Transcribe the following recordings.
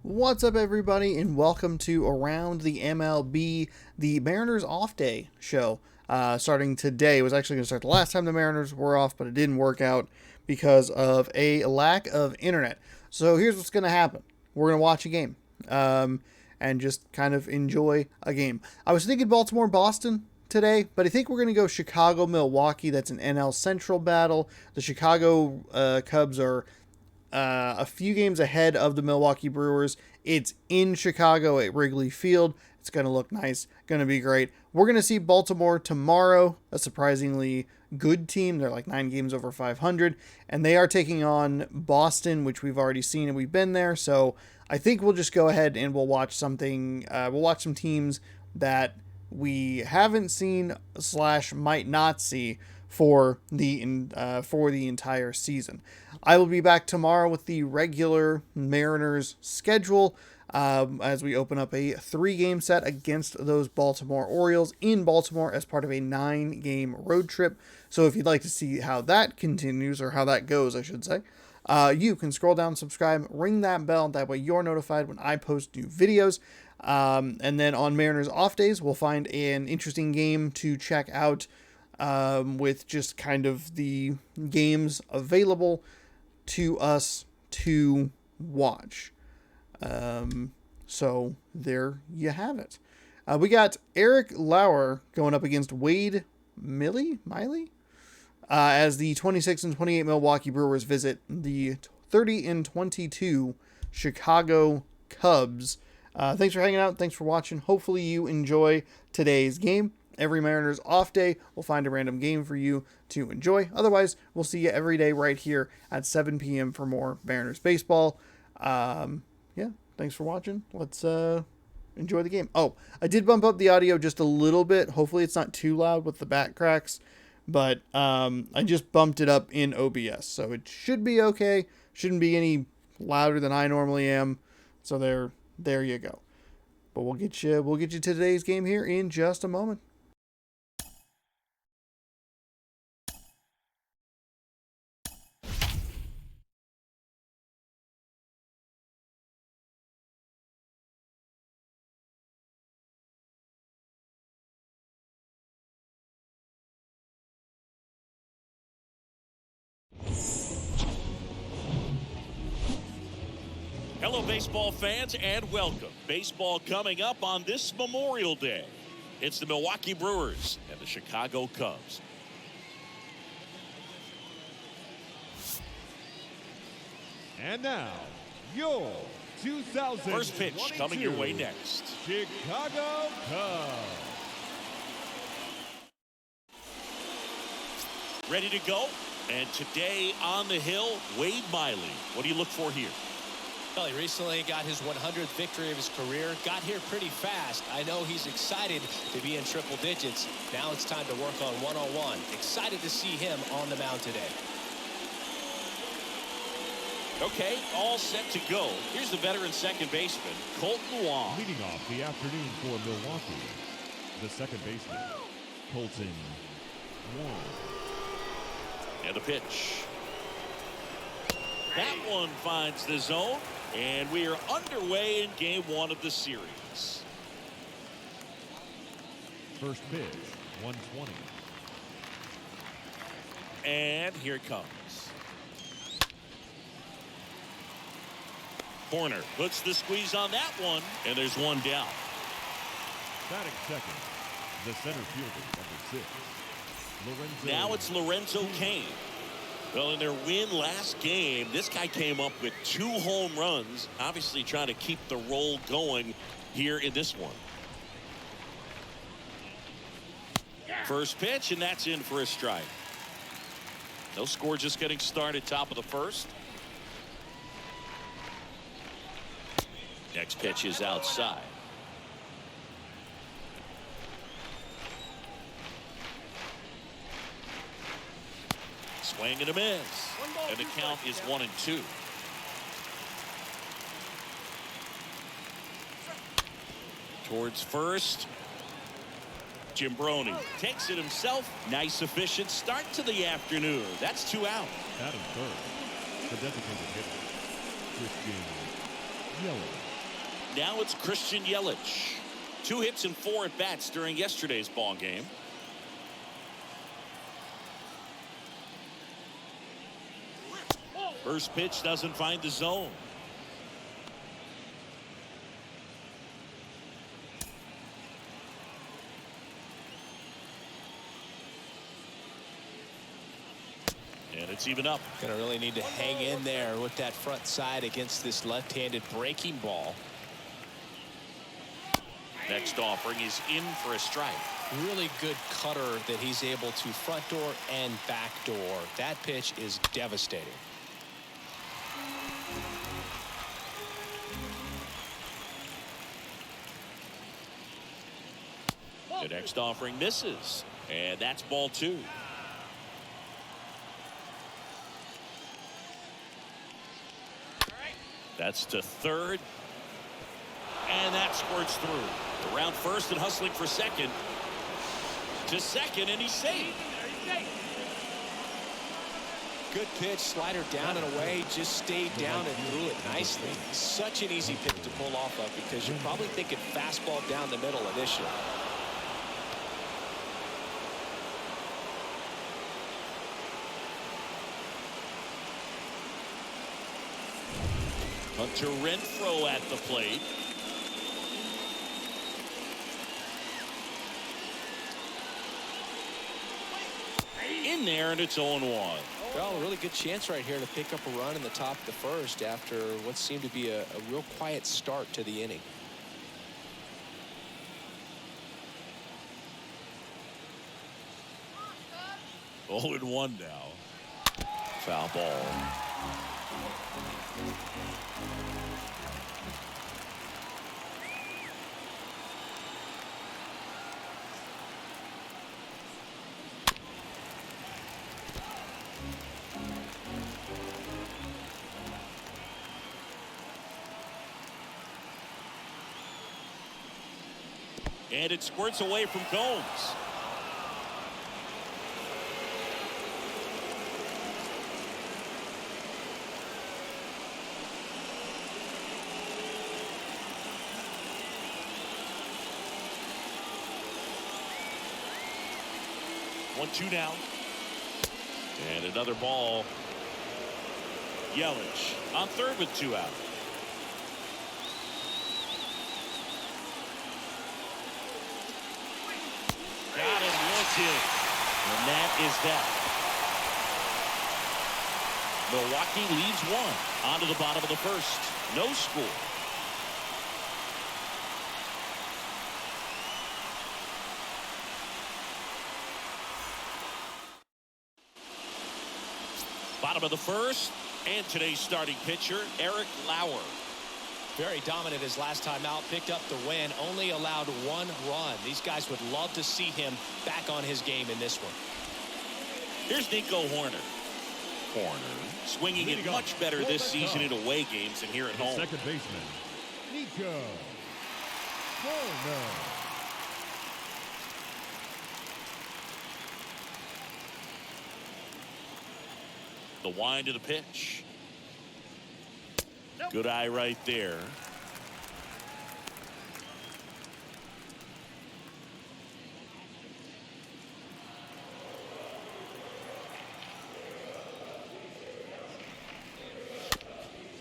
What's up, everybody, and welcome to Around the MLB, the Mariners Off Day show. Starting today. It was actually going to start the last time the Mariners were off, but it didn't work out because of a lack of internet. So here's what's going to happen. We're going to watch a game and just kind of enjoy a game. I was thinking Baltimore-Boston today, but I think we're going to go Chicago-Milwaukee. That's an NL Central battle. The Chicago Cubs are a few games ahead of the Milwaukee Brewers. It's in Chicago at Wrigley Field. It's going to look nice. Going to be great. We're going to see Baltimore tomorrow, a surprisingly good team. They're like 9 games over 500, and they are taking on Boston, which we've already seen and we've been there. So I think we'll just go ahead and we'll watch something. We'll watch some teams that we haven't seen / might not see for the entire season. I will be back tomorrow with the regular Mariners schedule as we open up a 3-game set against those Baltimore Orioles in Baltimore as part of a 9-game road trip. So if you'd like to see how that continues, or how that goes, I should say, you can scroll down, subscribe, ring that bell. That way you're notified when I post new videos. And then on Mariners off days, we'll find an interesting game to check out with just kind of the games available to us to watch. So there you have it. We got Eric Lauer going up against Wade Miley, as the 26-28 Milwaukee Brewers visit the 30-22 Chicago Cubs. Thanks for hanging out. Thanks for watching. Hopefully you enjoy today's game. Every Mariners off day, we'll find a random game for you to enjoy. Otherwise, we'll see you every day right here at 7 p.m. for more Mariners baseball. Yeah, thanks for watching. Let's enjoy the game. Oh, I did bump up the audio just a little bit. Hopefully it's not too loud with the back cracks. But I just bumped it up in OBS, so it should be okay. Shouldn't be any louder than I normally am. So there you go. But we'll get you to today's game here in just a moment. Hello, baseball fans, and welcome. Baseball coming up on this Memorial Day. It's the Milwaukee Brewers and the Chicago Cubs. And now, your 2022 First pitch coming your way next. Chicago Cubs. Ready to go? And today on the hill, Wade Miley. What do you look for here? Well, he recently got his 100th victory of his career. Got here pretty fast. I know he's excited to be in triple digits. Now it's time to work on one-on-one. Excited to see him on the mound today. Okay, all set to go. Here's the veteran second baseman, Colton Wong. Leading off the afternoon for Milwaukee, the second baseman, Colton Wong. And a pitch. That one finds the zone, and we are underway in game 1 of the series. First pitch, 120. And here it comes. Corner puts the squeeze on that one, and there's one down. Batting second, the center fielder, number 6, Lorenzo. Now it's Lorenzo Cain. Well, in their win last game, this guy came up with 2 home runs, obviously trying to keep the roll going here in this one. First pitch, and that's in for a strike. No score, just getting started, top of the first. Next pitch is outside. Swing and a miss. And the count is 1-2. Towards first. Jimbroni takes it himself. Nice, efficient start to the afternoon. That's 2 out. Batting third, the designated hitter, Christian Yelich. now it's Christian Yelich. 2 hits and 4 at bats during yesterday's ball game. First pitch doesn't find the zone. And it's even up. Gonna really need to hang in there with that front side against this left-handed breaking ball. Next offering is in for a strike. Really good cutter that he's able to front door and back door. That pitch is devastating. The next offering misses, and that's ball 2. That's to third, and that squirts through. Around first and hustling for second. To second, and he's safe. Good pitch, slider down and away, just stayed down and threw it nicely. Such an easy pitch to pull off of because you're probably thinking fastball down the middle initially. Hunter Renfro at the plate. In there, and it's 0-1. Well, a really good chance right here to pick up a run in the top of the first after what seemed to be a real quiet start to the inning. Oh, 0-1 now. Foul ball. And it squirts away from Gomes. One, two now. And another ball. Yelich on third with 2 out. Got him, wilted. And that is that. Milwaukee leads 1 onto the bottom of the first. No score. Bottom of the first, and today's starting pitcher, Eric Lauer. Very dominant his last time out, picked up the win, only allowed 1 run. These guys would love to see him back on his game in this one. Here's Nico Hoerner. Hoerner swinging it much better this season in away games than here at home. Second baseman, Nico Hoerner. The wind of the pitch. Good eye right there.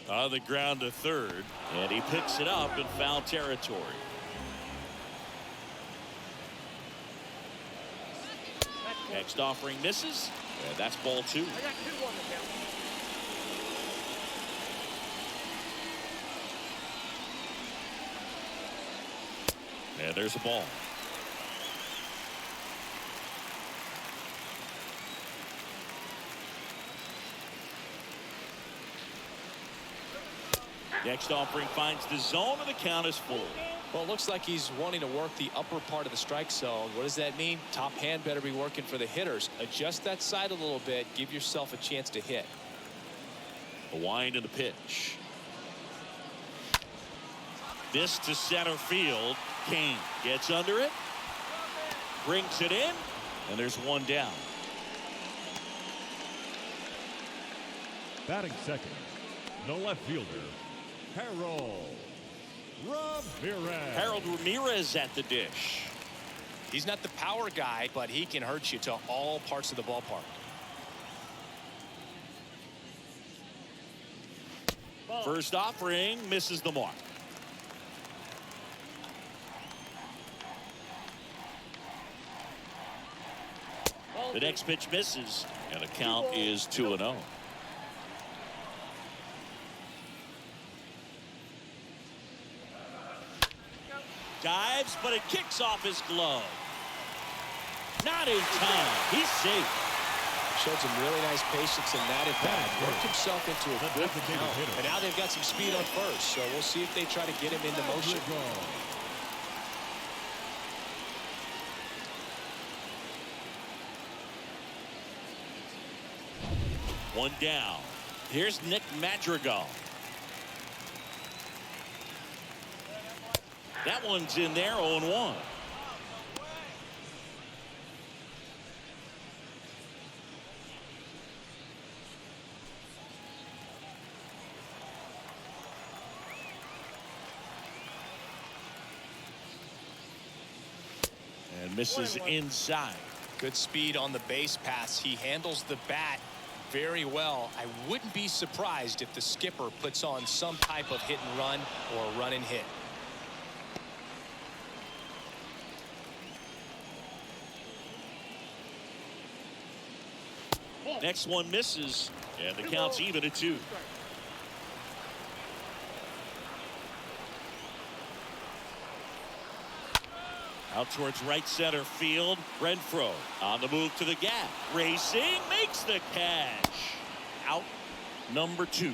On the ground to third, and he picks it up in foul territory. Next offering misses, and that's ball 2. And there's a ball. Next offering finds the zone, and the count is full. Well, it looks like he's wanting to work the upper part of the strike zone. What does that mean? Top hand better be working for the hitters. Adjust that side a little bit. Give yourself a chance to hit. A wind in the pitch. This to center field. Kane gets under it. Brings it in. And there's 1 down. Batting second, the left fielder, Harold Ramirez. Harold Ramirez at the dish. He's not the power guy, but he can hurt you to all parts of the ballpark. First offering misses the mark. The next pitch misses, and the count is 2-0. Dives, but it kicks off his glove. Not in time. He's safe. Showed some really nice patience in that at bat. Worked himself into a good count. And now they've got some speed on first, so we'll see if they try to get him into motion. One down. Here's Nick Madrigal. That one's in there, 0-1. And misses inside. Good speed on the base pass. He handles the bat very well. I wouldn't be surprised if the skipper puts on some type of hit and run or run and hit. Next one misses, and the count's even at 2. Out towards right center field. Renfro on the move to the gap. Racing, makes the catch. Out number 2.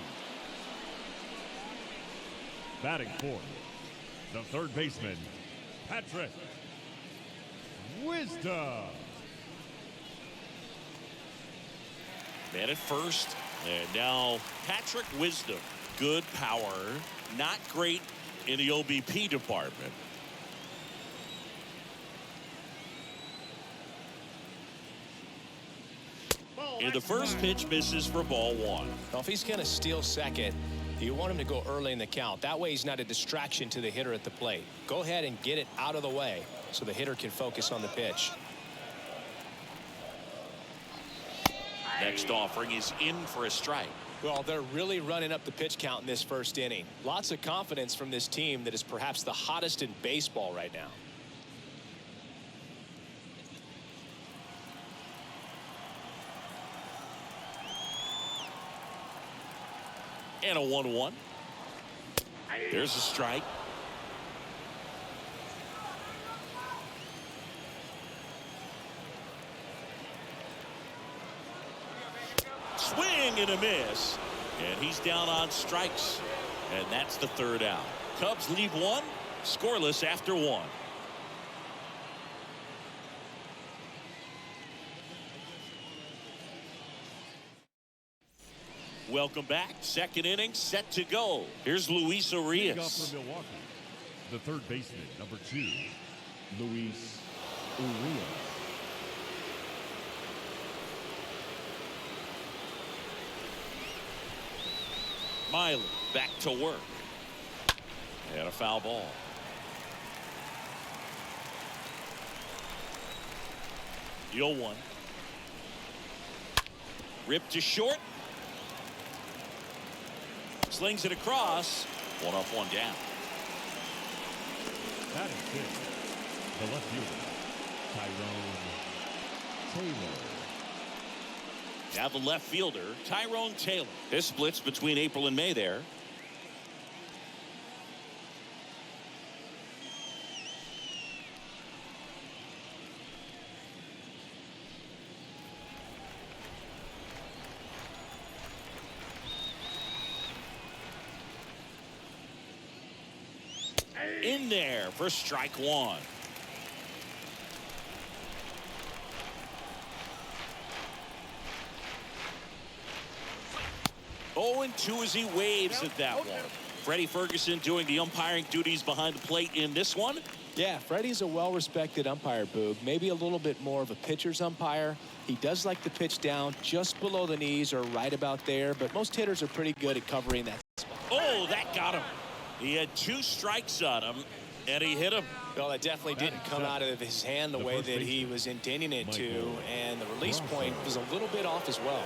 Batting fourth, the third baseman, Patrick Wisdom. Man at first, and now Patrick Wisdom. Good power, not great in the OBP department. In the first pitch, misses for ball 1. Well, if he's going to steal second, you want him to go early in the count. That way he's not a distraction to the hitter at the plate. Go ahead and get it out of the way so the hitter can focus on the pitch. Next offering is in for a strike. Well, they're really running up the pitch count in this first inning. Lots of confidence from this team that is perhaps the hottest in baseball right now. And a 1-1. There's a strike. Swing and a miss. And he's down on strikes. And that's the third out. Cubs lead 1, scoreless after 1. Welcome back. Second inning set to go. Here's Luis Leading off Urias. for Milwaukee, the third baseman, number 2, Luis Urias. Miley back to work. And a foul ball. The 0-1. Ripped to short. Slings it across. 1 up, 1 down. That is fifth, the left fielder, Tyrone Taylor. Now the left fielder, Tyrone Taylor. This splits between April and May there. In there for strike 1. Oh, and 2 as he waves at that one. Freddie Ferguson doing the umpiring duties behind the plate in this one. Yeah, Freddie's a well-respected umpire, Boog. Maybe a little bit more of a pitcher's umpire. He does like to pitch down just below the knees or right about there, but most hitters are pretty good at covering that spot. Oh, that got him. He had 2 strikes on him, and he hit him. Well, that definitely didn't come out of his hand the way that he was intending it to, and the release point was a little bit off as well.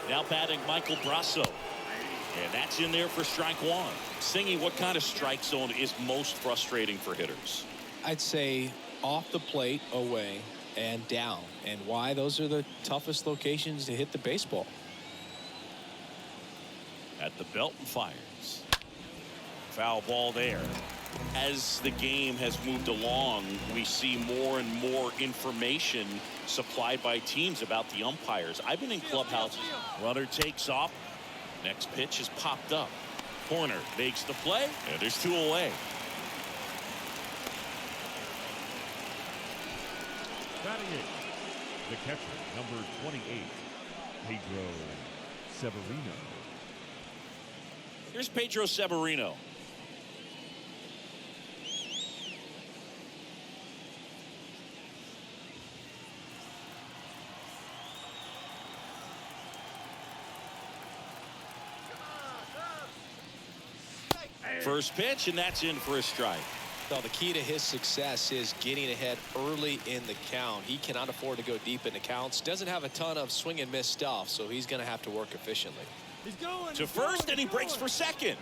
Now batting Michael Brasso. And that's in there for strike 1. Singy, what kind of strike zone is most frustrating for hitters? I'd say off the plate, away, and down. And why? Those are the toughest locations to hit the baseball. At the belt and fires. Foul ball there. As the game has moved along, we see more and more information supplied by teams about the umpires. I've been in clubhouses. Runner takes off. Next pitch is popped up. Corner makes the play, and there's 2 away. Batting eighth, the catcher, number 28, Pedro Severino. Here's Pedro Severino. First pitch, and that's in for a strike. Well, the key to his success is getting ahead early in the count. He cannot afford to go deep in the counts. Doesn't have a ton of swing and miss stuff, so he's going to have to work efficiently. To first, and he breaks for second.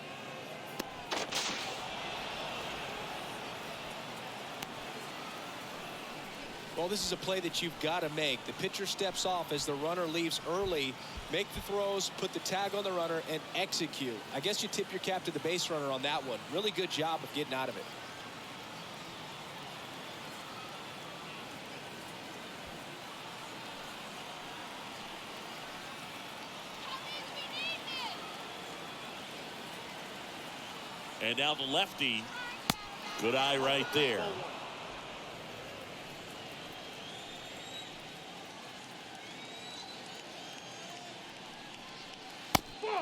Well, this is a play that you've got to make. The pitcher steps off as the runner leaves early. Make the throws, put the tag on the runner, and execute. I guess you tip your cap to the base runner on that one. Really good job of getting out of it. And now the lefty. Good eye right there.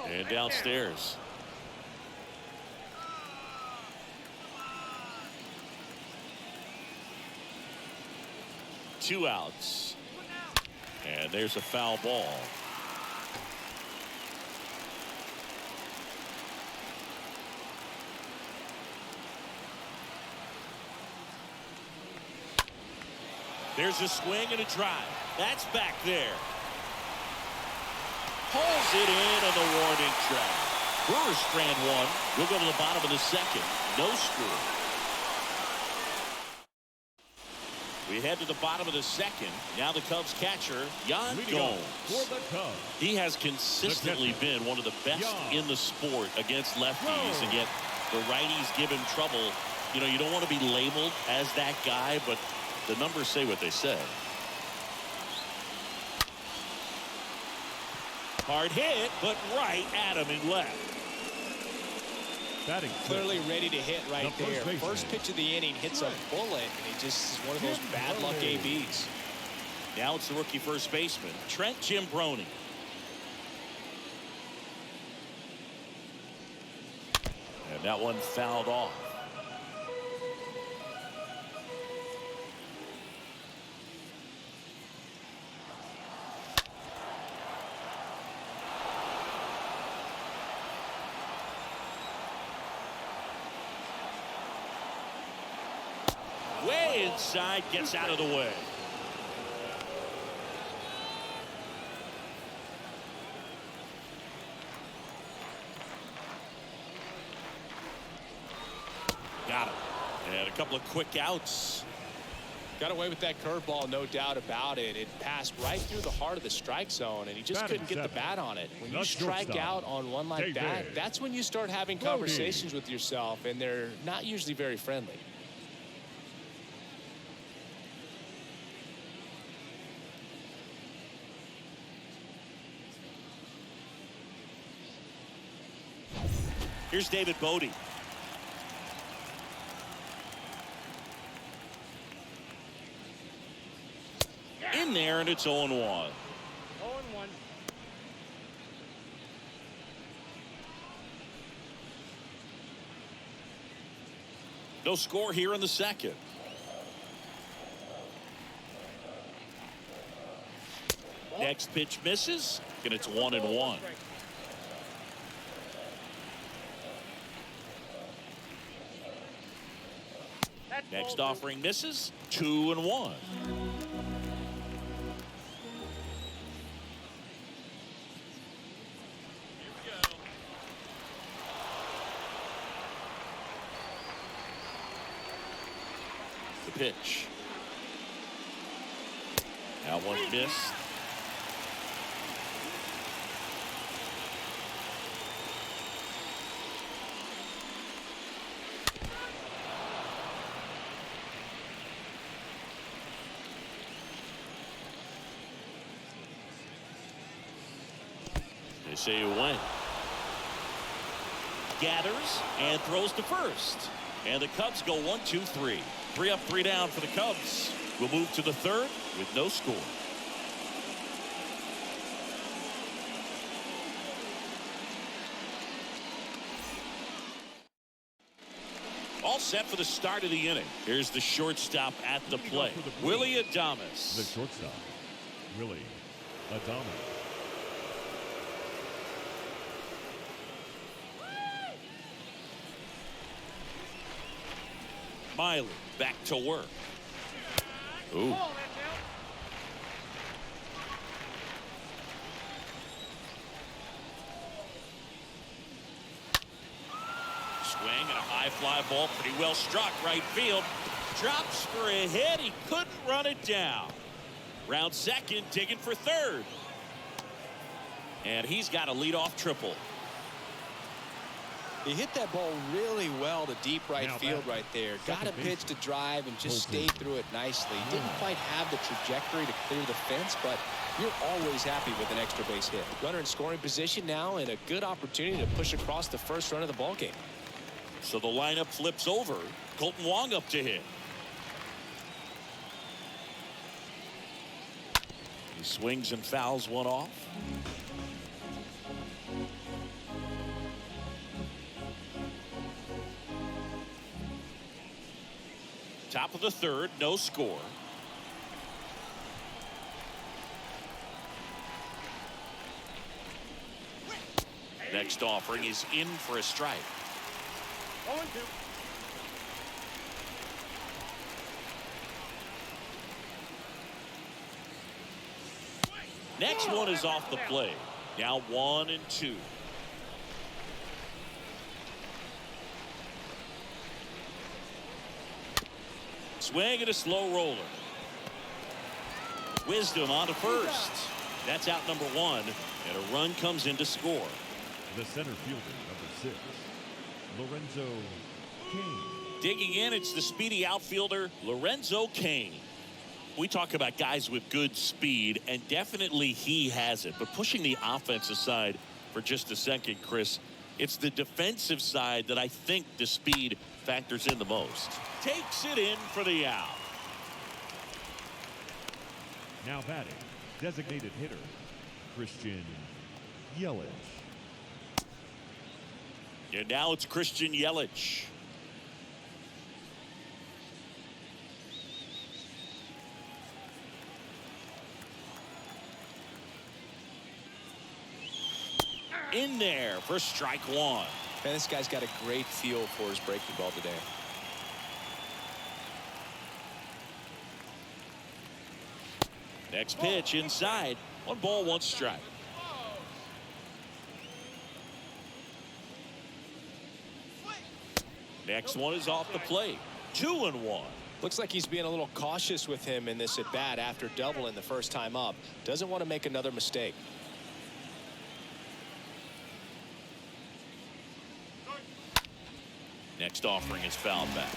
And downstairs. Two outs. And there's a foul ball. There's a swing and a drive. That's back there. Pulls it in on the warning track. Brewers strand one. We'll go to the bottom of the second. No score. We head to the bottom of the second. Now the Cubs catcher, Yan Gomes. For the Cubs, He has consistently been one of the best in the sport against lefties, and yet the righties give him trouble. You know, you don't want to be labeled as that guy, but the numbers say what they say. Hard hit, but right at him and left. batting Clearly ready to hit right The there. first First pitch of the inning hits a bullet, and he just is one of those bad luck ABs. Now it's the rookie first baseman, Trent Jimbroni. And that one fouled off. Way inside, gets out of the way. Got him. And a couple of quick outs. Got away with that curveball, no doubt about it. It passed right through the heart of the strike zone, and he just Batting couldn't get the seven. bat on it. When you The strike shortstop, out on one like that, David that's when you start having Brody. conversations with yourself, and they're not usually very friendly. Here's David Bodie. In there, and it's 0-1. 0-1. No score here in the second. Next pitch misses, and it's 1-1. Next offering misses. 2-1. The pitch. That one missed. They say he went. Gathers and throws to first. And the Cubs go 1-2-3. 3 up, 3 down for the Cubs. We'll move to the third with no score. All set for the start of the inning. Here's the shortstop at the plate. Willie Adames. The shortstop, Willie Adames. Miley back to work. Ooh. Swing and a high fly ball, pretty well struck right field. Drops for a hit. He couldn't run it down. Round second, digging for third. And he's got a leadoff triple. He hit that ball really well to deep right field right there. Got a pitch to drive and just stayed through it nicely. Didn't quite have the trajectory to clear the fence, but you're always happy with an extra base hit. Runner in scoring position now and a good opportunity to push across the first run of the ball game. So the lineup flips over. Colton Wong up to hit. He swings and fouls one off. Top of the third, no score. Next offering is in for a strike. 0-2. Next one is off the plate. Now 1-2. Swing and a slow roller. Wisdom on to first. That's out number 1, and a run comes in to score. The center fielder, number 6, Lorenzo Cain. Digging in, it's the speedy outfielder, Lorenzo Cain. We talk about guys with good speed, and definitely he has it. But pushing the offense aside for just a second, Chris, it's the defensive side that I think the speed factors in the most. Takes it in for the out. Now batting, designated hitter, Christian Yelich. And now it's Christian Yelich. In there for strike 1. Man, this guy's got a great feel for his breaking ball today. Next pitch inside. 1 ball, 1 strike. Next one is off the plate. 2-1. Looks like he's being a little cautious with him in this at bat after doubling the first time up. Doesn't want to make another mistake. Next offering is fouled back.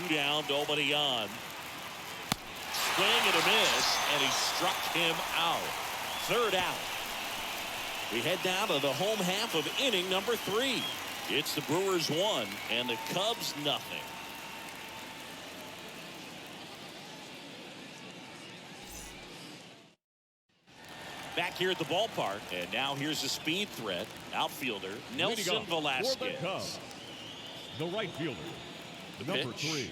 2 down, nobody on. Swing and a miss, and he struck him out. 3rd out. We head down to the home half of inning number 3. It's the Brewers 1 and the Cubs nothing. Back here at the ballpark, and now here's a speed threat. Outfielder Nelson Velasquez. The right fielder, the number 3.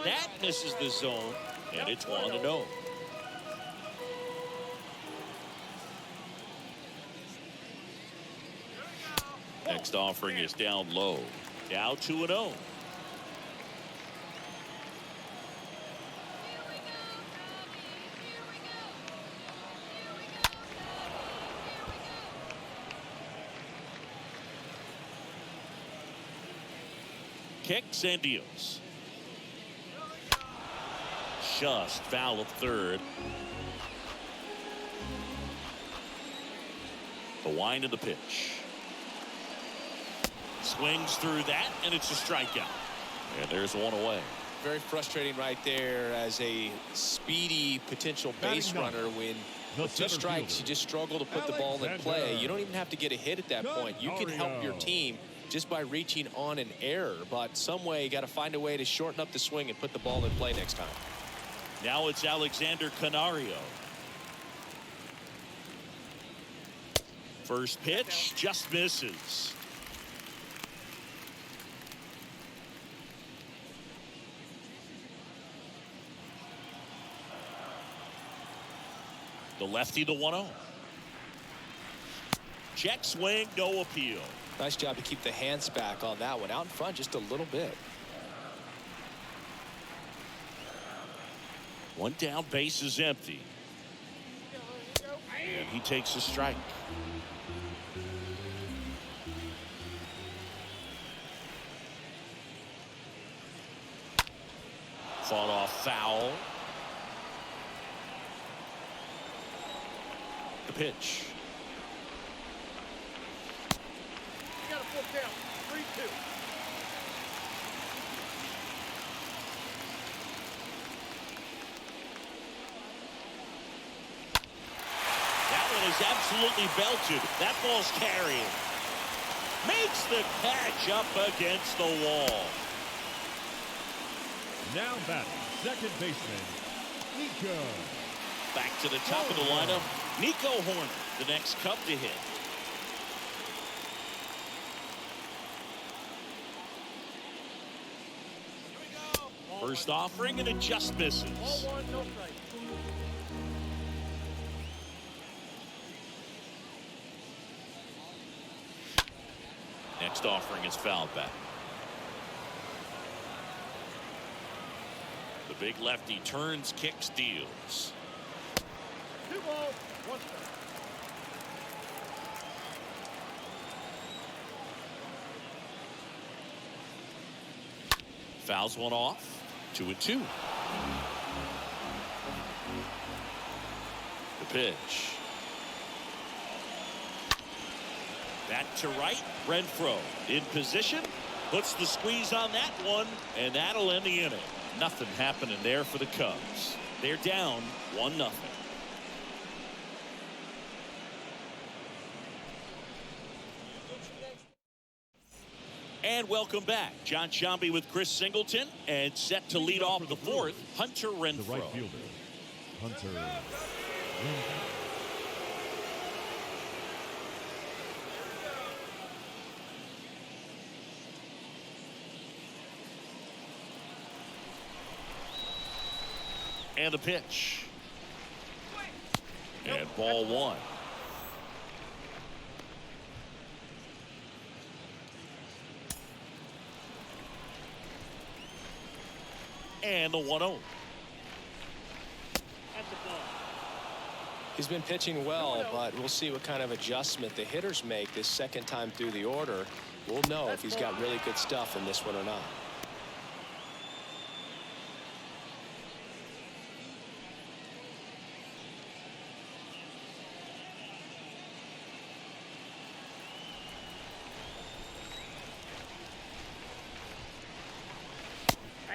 That misses the zone, and it's 1-0. Next offering is down low. Now 2-0. Kicks and deals. Just foul of third. The wind of the pitch. Swings through that, and it's a strikeout. And there's one away. Very frustrating right there as a speedy potential base runner. When with 2 strikes, you just struggle to put the ball in play. You don't even have to get a hit at that point. You can help your team just by reaching on an error. But some way, you got to find a way to shorten up the swing and put the ball in play next time. Now it's Alexander Canario. First pitch just misses. The lefty, the 1-0. Check swing, no appeal. Nice job to keep the hands back on that one. Out in front just a little bit. One down, base is empty. And he takes a strike. Fought off foul. The pitch. You got a full count. 3-2. That one is absolutely belted. That ball's carrying. Makes the catch up against the wall. Now batting, second baseman, Nico. Back to the top of the lineup. Nico Horner, the next Cub to hit. First offering, and it just misses. Ball 1, no strike. Next offering is fouled back. The big lefty turns, kicks, deals. 2 balls, 1 strike. Fouls one off. 2-2. The pitch. Back to right. Renfro in position. Puts the squeeze on that one. And that'll end the inning. Nothing happening there for the Cubs. They're down 1-0. And welcome back. John Sciambi with Chris Singleton, and set to lead off the fourth, Hunter Renfro. The right fielder, Hunter Renfro. And the pitch. And ball 1. And the 1-0. He's been pitching well, but we'll see what kind of adjustment the hitters make this second time through the order. We'll know if he's got really good stuff in this one or not.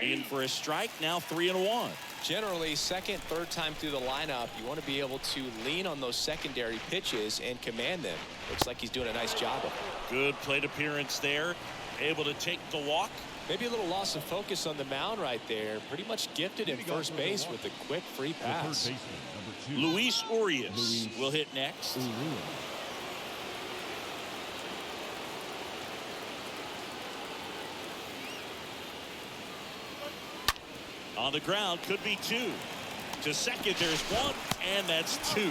In for a strike, now 3-1. Generally, second, third time through the lineup, you want to be able to lean on those secondary pitches and command them. Looks like he's doing a nice job of it. Good plate appearance there. Able to take the walk. Maybe a little loss of focus on the mound right there. Pretty much gifted in first base with a quick free pass. The third baseman, number 2. Luis Urias will hit next. On the ground, could be 2. To second, there's 1, and that's 2.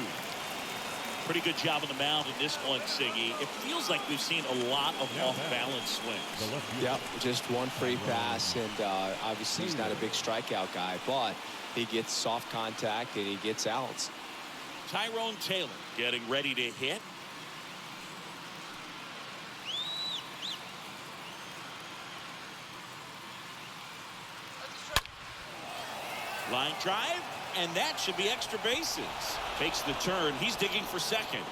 Pretty good job on the mound in this one, Siggy. It feels like we've seen a lot of off-balance swings. Yep, just one free pass, and obviously he's not a big strikeout guy, but he gets soft contact and he gets outs. Tyrone Taylor getting ready to hit. Line drive, and that should be extra bases. Takes the turn. He's digging for second.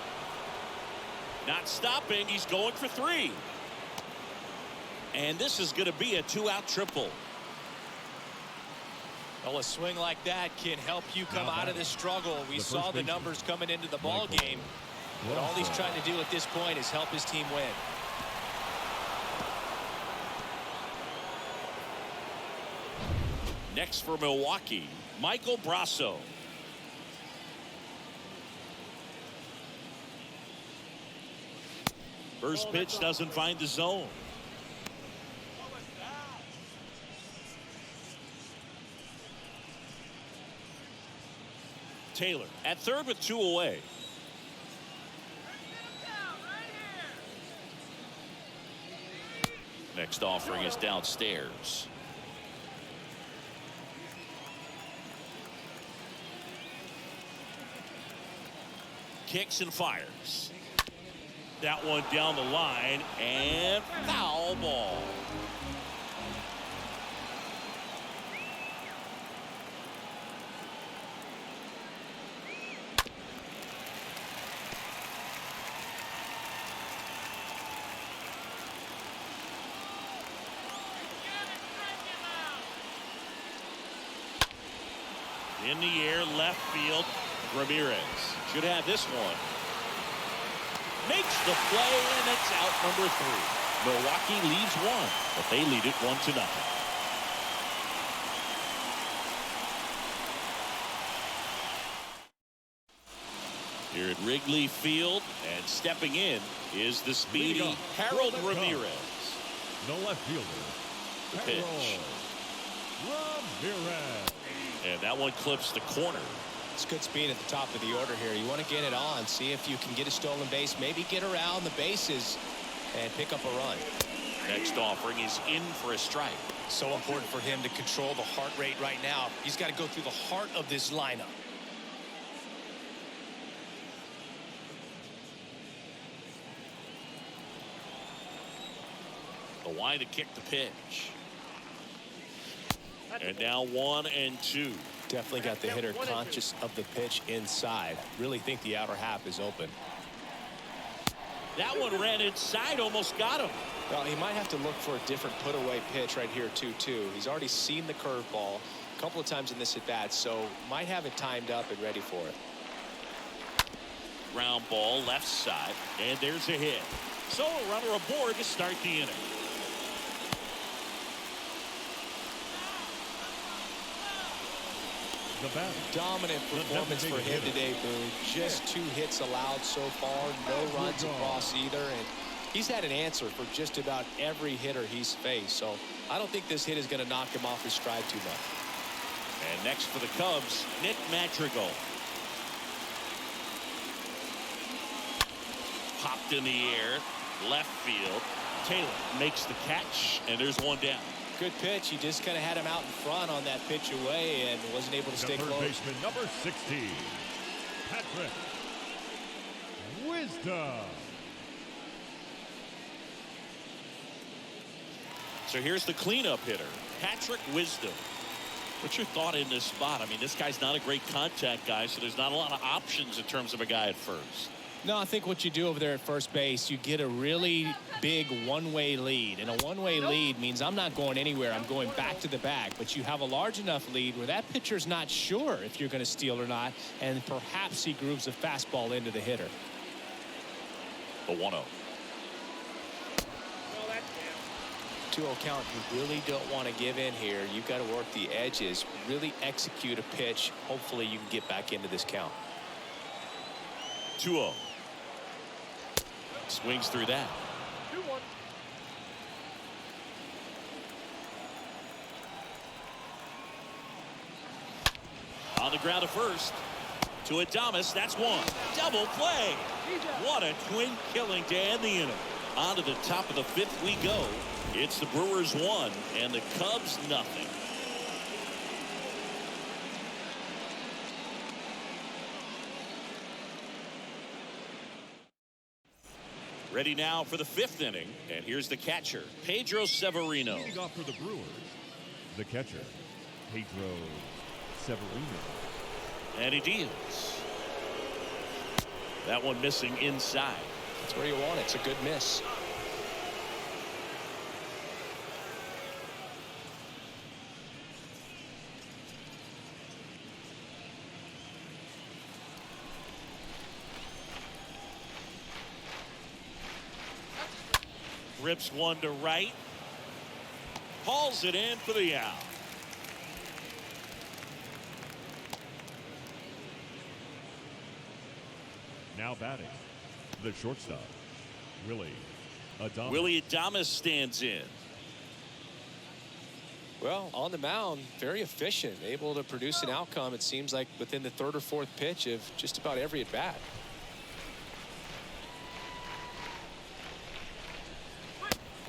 Not stopping. He's going for 3. And this is going to be a 2-out triple. Well, a swing like that can help you come out of this struggle. We saw the numbers coming into the ball game, but all he's trying to do at this point is help his team win. Next for Milwaukee, Michael Brasso. First pitch doesn't find the zone. Taylor at third with 2 away. Next offering is downstairs. Kicks and fires. That one down the line, and foul ball. In the air, left field. Ramirez should have this one. Makes the play, and it's out number 3. Milwaukee leads 1, but they lead it 1-0. Here at Wrigley Field, and stepping in is the speedy Harold Ramirez. The left fielder. The pitch. Ramirez. And that one clips the corner. It's good speed at the top of the order here. You want to get it on, see if you can get a stolen base, maybe get around the bases and pick up a run. Next offering is in for a strike. So important for him to control the heart rate right now. He's got to go through the heart of this lineup. The wide to kick the pitch. And now 1-2. Definitely got the hitter conscious of the pitch inside. Really think the outer half is open. That one ran inside, almost got him. Well, he might have to look for a different put-away pitch right here, 2-2. He's already seen the curveball a couple of times in this at-bat, so might have it timed up and ready for it. Ground ball, left side, and there's a hit. So a runner aboard to start the inning. Dominant performance for him today, Boone. Just 2 hits allowed so far, no runs across either, and he's had an answer for just about every hitter he's faced. So I don't think this hit is going to knock him off his stride too much. And next for the Cubs, Nick Madrigal. Popped in the air, left field. Taylor makes the catch, and there's one down. Good pitch. He just kind of had him out in front on that pitch away and wasn't able to stay close. Third baseman number 16, Patrick Wisdom. So here's the cleanup hitter, Patrick Wisdom. What's your thought in this spot? I mean, this guy's not a great contact guy, so there's not a lot of options in terms of a guy at first. No, I think what you do over there at first base, you get a really big one-way lead. And a one-way lead means I'm not going anywhere. I'm going back to the back. But you have a large enough lead where that pitcher's not sure if you're going to steal or not. And perhaps he grooves a fastball into the hitter. The 1-0. 2-0 count. You really don't want to give in here. You've got to work the edges, really execute a pitch. Hopefully you can get back into this count. 2-0. Swings through that. 2-1. On the ground to first. To Adames, that's one. Double play. What a twin killing to end the inning. On to the top of the fifth we go. It's the Brewers 1 and the Cubs nothing. Ready now for the fifth inning, and here's the catcher, Pedro Severino. Leading off for the Brewers, the catcher, Pedro Severino. And he deals. That one missing inside. That's where you want it. It's a good miss. Rips one to right. Hauls it in for the out. Now batting, the shortstop, Willie Adames. Willie Adames stands in. Well, on the mound, very efficient, able to produce an outcome, it seems like, within the third or fourth pitch of just about every at bat.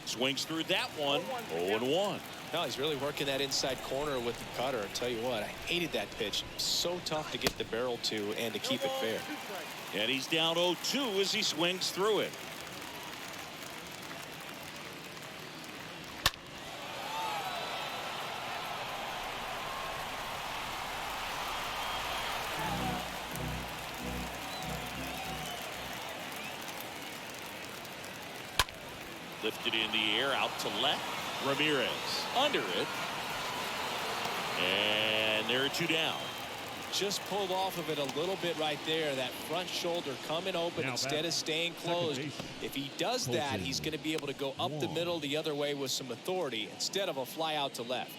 Swings through that one. 0-1. No, he's really working that inside corner with the cutter. I tell you what, I hated that pitch. So tough to get the barrel to and to keep it fair. And he's down 0-2 as he swings through it. Lifted in the air, out to left. Ramirez under it. And there are two down. Just pulled off of it a little bit right there. That front shoulder coming open Now instead of staying closed. If he does that, Colton he's going to be able to go up the Wong. middle the other way with some authority instead of a fly out to left.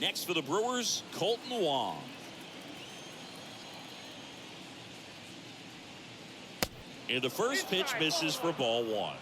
Next for the Brewers, Colton Wong. And the first pitch misses for ball one.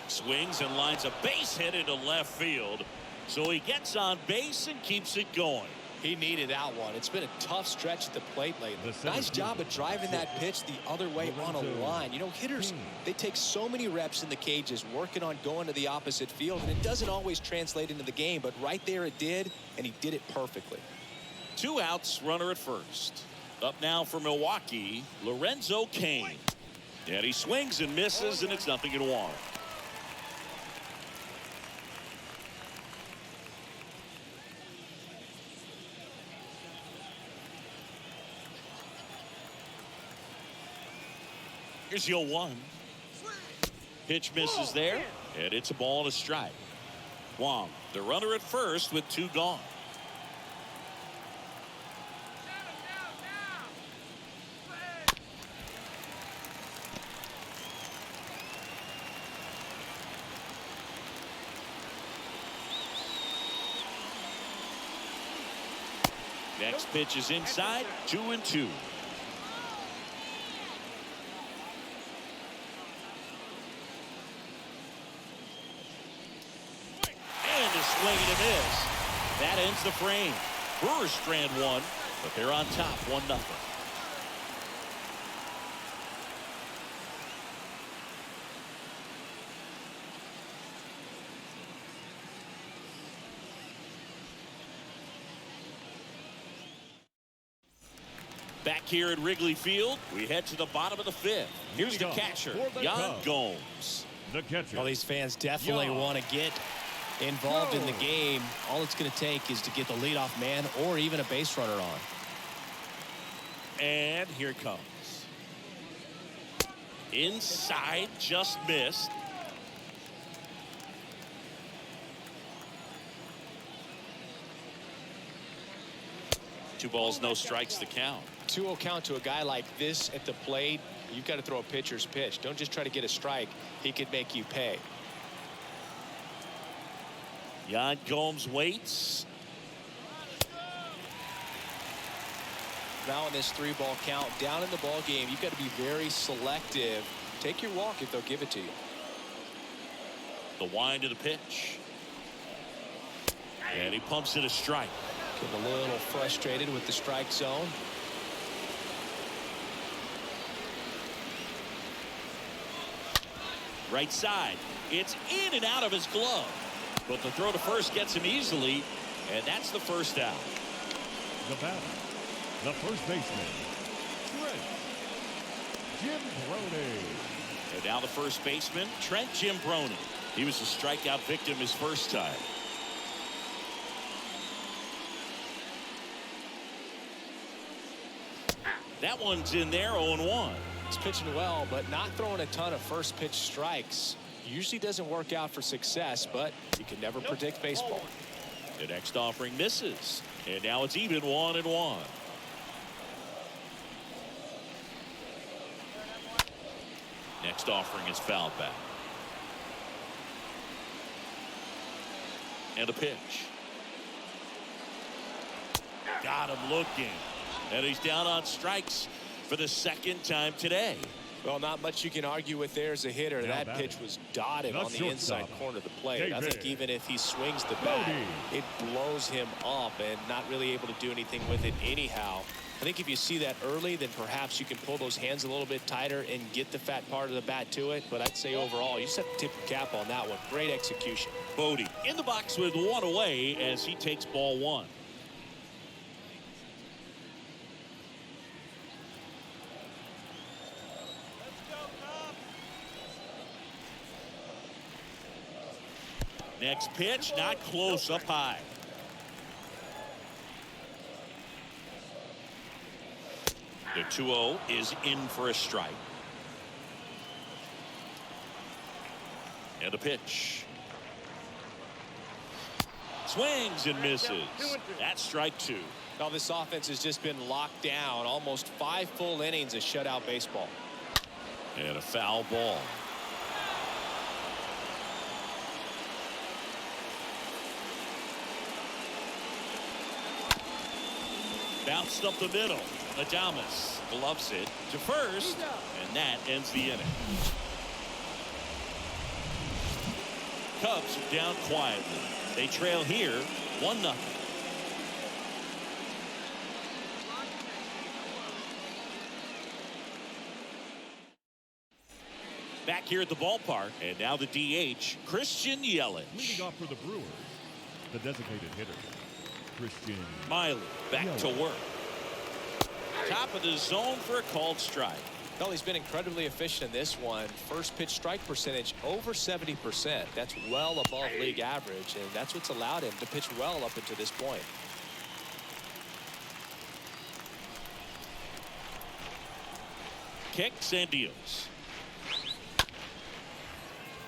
Swings and lines a base hit into left field. So he gets on base and keeps it going. He needed that one. It's been a tough stretch at the plate lately. Nice job of driving that pitch the other way on a line. You know, hitters, they take so many reps in the cages working on going to the opposite field, and it doesn't always translate into the game, but right there it did, and he did it perfectly. 2 outs, runner at first. Up now for Milwaukee, Lorenzo Cain. And he swings and misses, and it's 0-1. Here's the 0-1. Pitch misses there, and it's a ball and a strike. Wong, the runner at first with 2 gone. Next pitch is inside, 2-2. Swing and a miss. That ends the frame. Brewers strand one, but they're on top 1-0. Back here at Wrigley Field, we head to the bottom of the fifth. Here's the catcher, Yan Gomes. The catcher. Well, these fans definitely want to get involved in the game. All it's going to take is to get the leadoff man or even a base runner on. And here it comes. Inside, just missed. Two balls, no strikes, the count. 2-0 count to a guy like this at the plate. You've got to throw a pitcher's pitch. Don't just try to get a strike. He could make you pay. Yan Gomes waits. Now in this 3-ball count, down in the ball game, you've got to be very selective. Take your walk if they'll give it to you. The wind of the pitch. And he pumps it a strike. Getting a little frustrated with the strike zone. Right side. It's in and out of his glove. But the throw to first gets him easily. And that's the first out. The batter, the first baseman, Trent Jimbroni. And now the first baseman, Trent Jimbroni. He was a strikeout victim his first time. That one's in there, 0-1. He's pitching well, but not throwing a ton of first pitch strikes. Usually doesn't work out for success, but you can never predict baseball. The next offering misses. And now it's even 1-1. Next offering is fouled back. And a pitch. Got him looking. And he's down on strikes for the second time today. Well, not much you can argue with there as a hitter. That pitch was dotted on the inside corner of the plate. I think even if he swings the bat, it blows him up and not really able to do anything with it anyhow. I think if you see that early, then perhaps you can pull those hands a little bit tighter and get the fat part of the bat to it. But I'd say overall, you just have to tip your cap on that one. Great execution. Bodie in the box with one away as he takes ball one. Next pitch, not close, up high. The 2-0 is in for a strike. And a pitch. Swings and misses. That's strike two. Well, this offense has just been locked down. Almost 5 full innings of shutout baseball. And a foul ball. Bounced up the middle. Adames gloves it to first, and that ends the inning. Cubs are down quietly. They trail here 1-0. Back here at the ballpark, and now the DH, Christian Yelich. Leading off for the Brewers, the designated hitter, Christian Miley back to work. Top of the zone for a called strike. Well, he's been incredibly efficient in this one. First pitch strike percentage over 70%. That's well above league average, and that's what's allowed him to pitch well up until this point. Kicks and deals.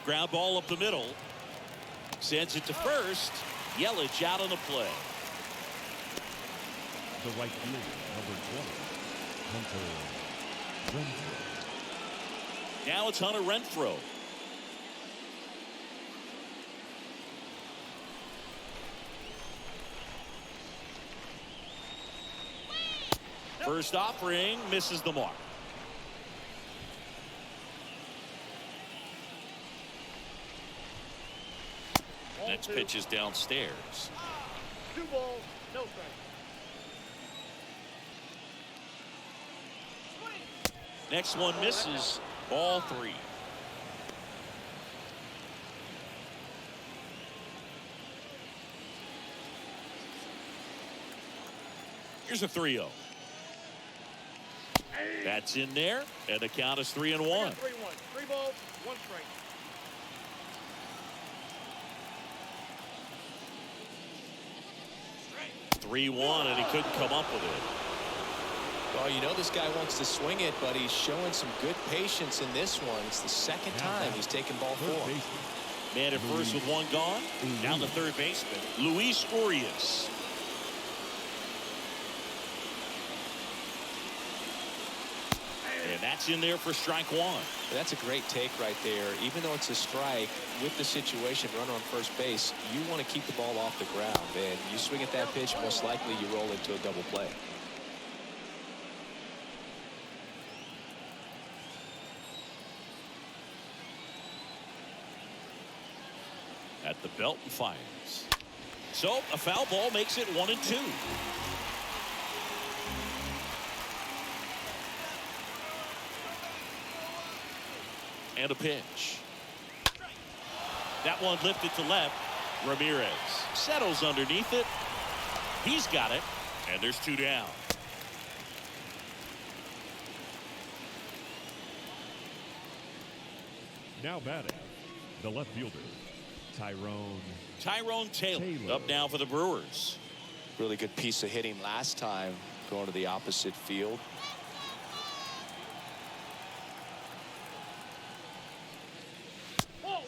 Ground ball up the middle. Sends it to first. Yelich out on the play. The right fielder, number 20, Hunter Renfro. Now it's Hunter Renfro. First offering misses the mark. Next pitch is downstairs. 2 balls, no strike. Next one misses. Ball 3. Here's a 3-0. That's in there, and the count is 3-1. 3-1. 3 balls, 1 strike. Strike. 3-1, and he couldn't come up with it. Well, you know this guy wants to swing it, but he's showing some good patience in this one. It's the second time he's taken ball 4. Man at first with 1 gone. Down the third baseman, Luis Urias. And that's in there for strike 1. That's a great take right there. Even though it's a strike, with the situation, runner on first base, you want to keep the ball off the ground. And you swing at that pitch, most likely you roll into a double play. The belt and fires. So a foul ball makes it 1-2. And a pitch. That one lifted to left. Ramirez settles underneath it. He's got it. And there's 2 down. Now batting, the left fielder, Tyrone Taylor up now for the Brewers. Really good piece of hitting last time, going to the opposite field.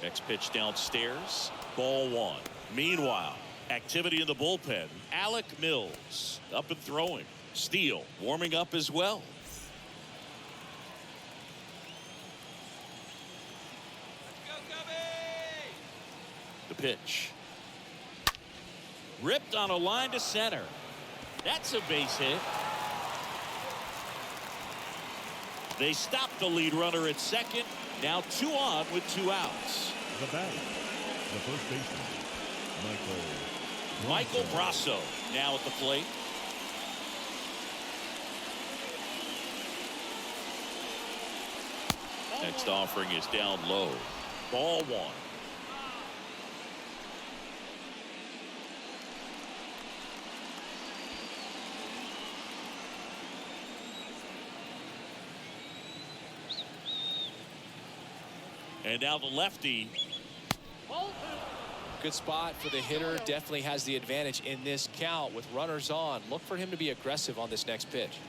Next pitch downstairs. Ball 1. Meanwhile, activity in the bullpen. Alec Mills up and throwing. Steele warming up as well. The pitch. Ripped on a line to center. That's a base hit. They stop the lead runner at second. Now 2 on with 2 outs. the batter, the first baseman, Michael Brasso now at the plate. Next offering is down low. Ball 1. And now the lefty. Good spot for the hitter. Definitely has the advantage in this count with runners on. Look for him to be aggressive on this next pitch.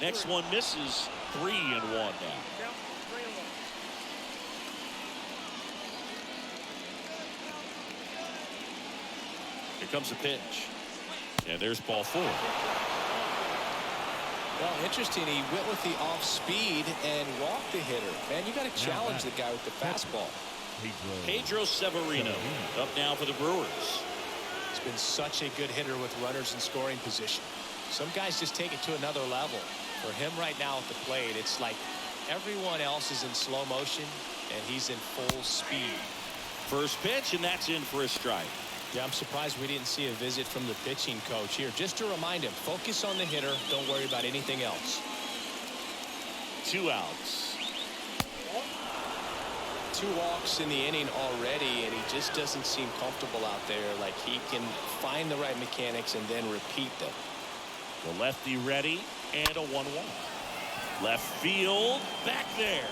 Next one misses. 3-1 now. Here comes the pitch. And there's ball 4. Well, interesting. He went with the off speed and walked the hitter. Man, you got to challenge the guy with the fastball. Pedro Severino up now for the Brewers. He's been such a good hitter with runners in scoring position. Some guys just take it to another level. For him right now at the plate, it's like everyone else is in slow motion and he's in full speed. First pitch, and that's in for a strike. Yeah, I'm surprised we didn't see a visit from the pitching coach here, just to remind him, focus on the hitter, don't worry about anything else. 2 outs. 2 walks in the inning already, and he just doesn't seem comfortable out there. Like he can find the right mechanics and then repeat them. The lefty ready, and a 1-1. Left field, back there.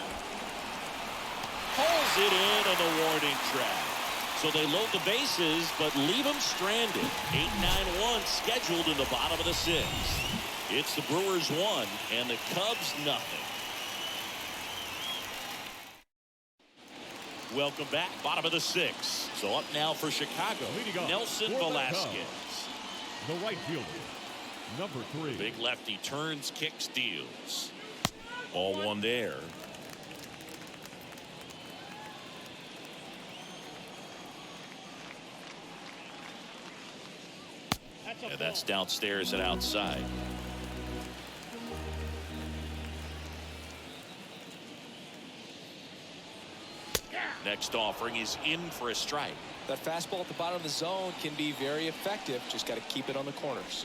Pulls it in on the warning track. So they load the bases, but leave them stranded. 8-9-1 scheduled in the bottom of the 6th. It's the Brewers 1 and the Cubs nothing. Welcome back, bottom of the 6th. So up now for Chicago, Nelson Velasquez. The right fielder, number 3. Big lefty turns, kicks, deals. Ball 1 there. And that's downstairs and outside. Next offering is in for a strike. That fastball at the bottom of the zone can be very effective. Just got to keep it on the corners.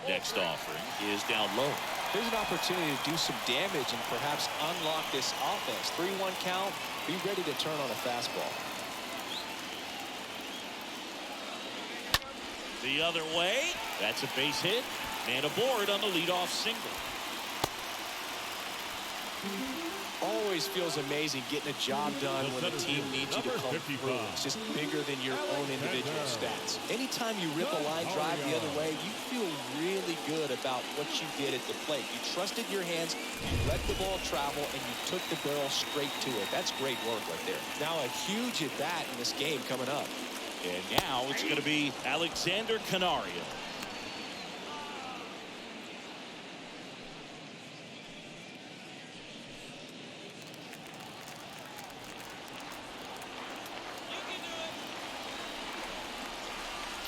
Next offering is down low. Here's an opportunity to do some damage and perhaps unlock this offense. 3-1 count. Be ready to turn on a fastball. The other way. That's a base hit. And aboard on the leadoff single. Always feels amazing getting a job done when the team needs you to come through. It's just bigger than your own individual stats. Anytime you rip a line drive the other way, you feel really good about what you did at the plate. You trusted your hands, you let the ball travel, and you took the barrel straight to it. That's great work right there. Now a huge at bat in this game coming up. And now it's going to be Alexander Canario.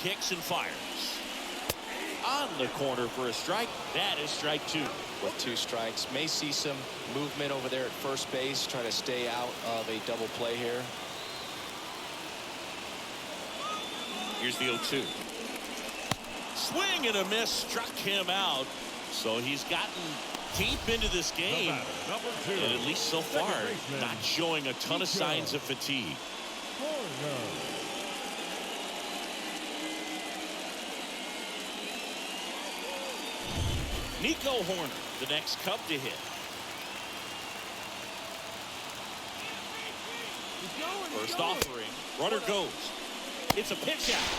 kicks and fires. On the corner for a strike. That is strike 2. With 2 strikes, may see some movement over there at first base, trying to stay out of a double play here. Here's the 0-2. Swing and a miss, struck him out. So he's gotten deep into this game, Number 2. and at least so far, not showing a ton of signs of fatigue. Nico Horner, the next Cub to hit. First offering, runner goes. It's a pitch out.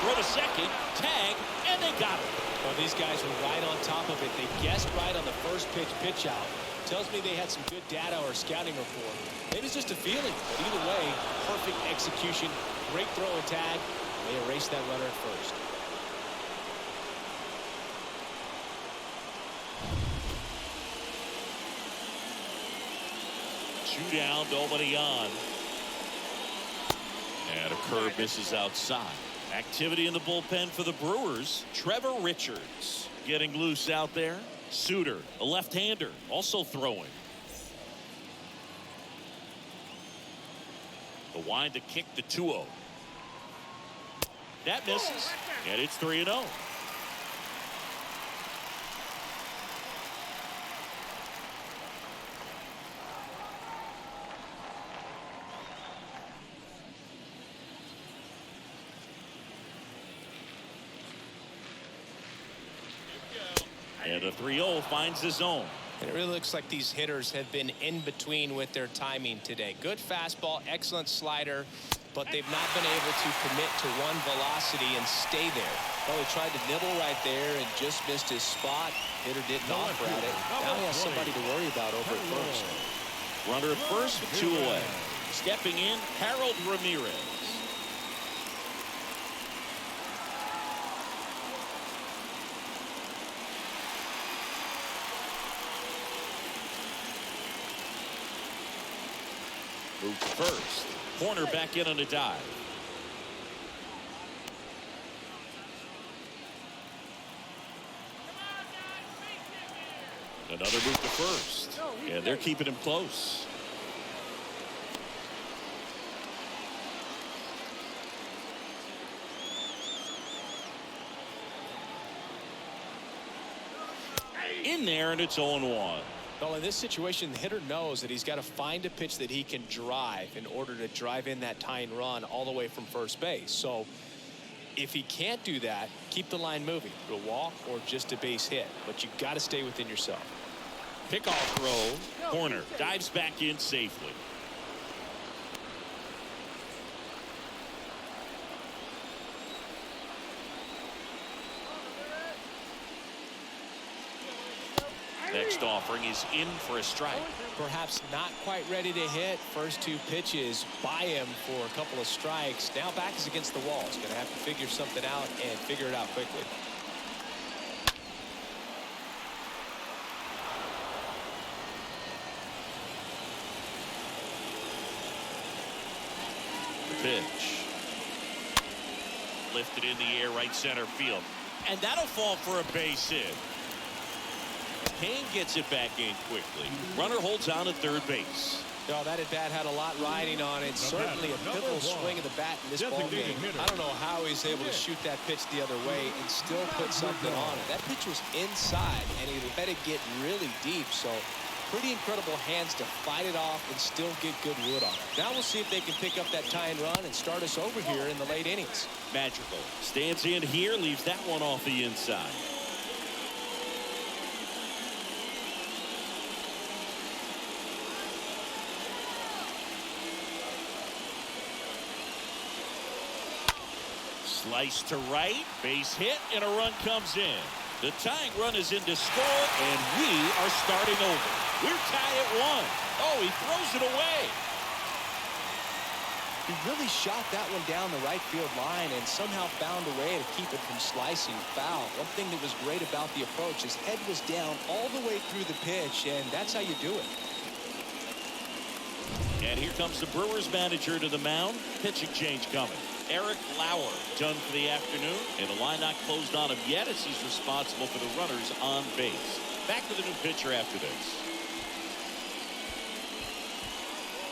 Throw to second, tag, and they got it. Well, these guys were right on top of it. They guessed right on the first pitch out. Tells me they had some good data or scouting report. Maybe it's just a feeling, but either way, perfect execution, great throw and tag. They erased that runner at first. Two down, nobody on. And a curve misses outside. Activity in the bullpen for the Brewers. Trevor Richards getting loose out there. Suter, a left-hander, also throwing. The wind to kick the 2-0. That misses, and it's 3-0. And a 3-0 finds the zone. And it really looks like these hitters have been in between with their timing today. Good fastball, excellent slider, but they've not been able to commit to one velocity and stay there. Well, he tried to nibble right there and just missed his spot. Hitter didn't offer at it. Now he has somebody to worry about over at first. Runner at first, 2 away. Stepping in, Harold Ramirez. Moved first. Corner back in on a dive. Another move to first. And they're keeping him close. In there, and it's 0-1. Well, in this situation, the hitter knows that he's got to find a pitch that he can drive in order to drive in that tying run all the way from first base. So if he can't do that, keep the line moving to a walk or just a base hit. But you've got to stay within yourself. Pickoff throw. Corner dives back in safely. Next offering is in for a strike. Perhaps not quite ready to hit. First 2 pitches by him for a couple of strikes. Now back is against the wall. He's going to have to figure something out and figure it out quickly. The pitch. Lifted in the air, right center field. And that'll fall for a base hit. Kane gets it back in quickly. Runner holds on at third base. Oh, that at bat had a lot riding on it. Certainly a pivotal swing of the bat in this ball game. I don't know how he's able to shoot that pitch the other way and still put something on it. That pitch was inside, and he let it get really deep. So pretty incredible hands to fight it off and still get good wood on it. Now we'll see if they can pick up that tying run and start us over here in the late innings. Magical. Stands in here, leaves that one off the inside. Slice to right, base hit, and a run comes in. The tying run is in to score, and we are starting over. We're tied at 1. Oh, he throws it away. He really shot that one down the right field line and somehow found a way to keep it from slicing foul. One thing that was great about the approach, his head was down all the way through the pitch, and that's how you do it. And here comes the Brewers manager to the mound. Pitching change coming. Eric Lauer done for the afternoon, and the line not closed on him yet as he's responsible for the runners on base. Back to the new pitcher after this.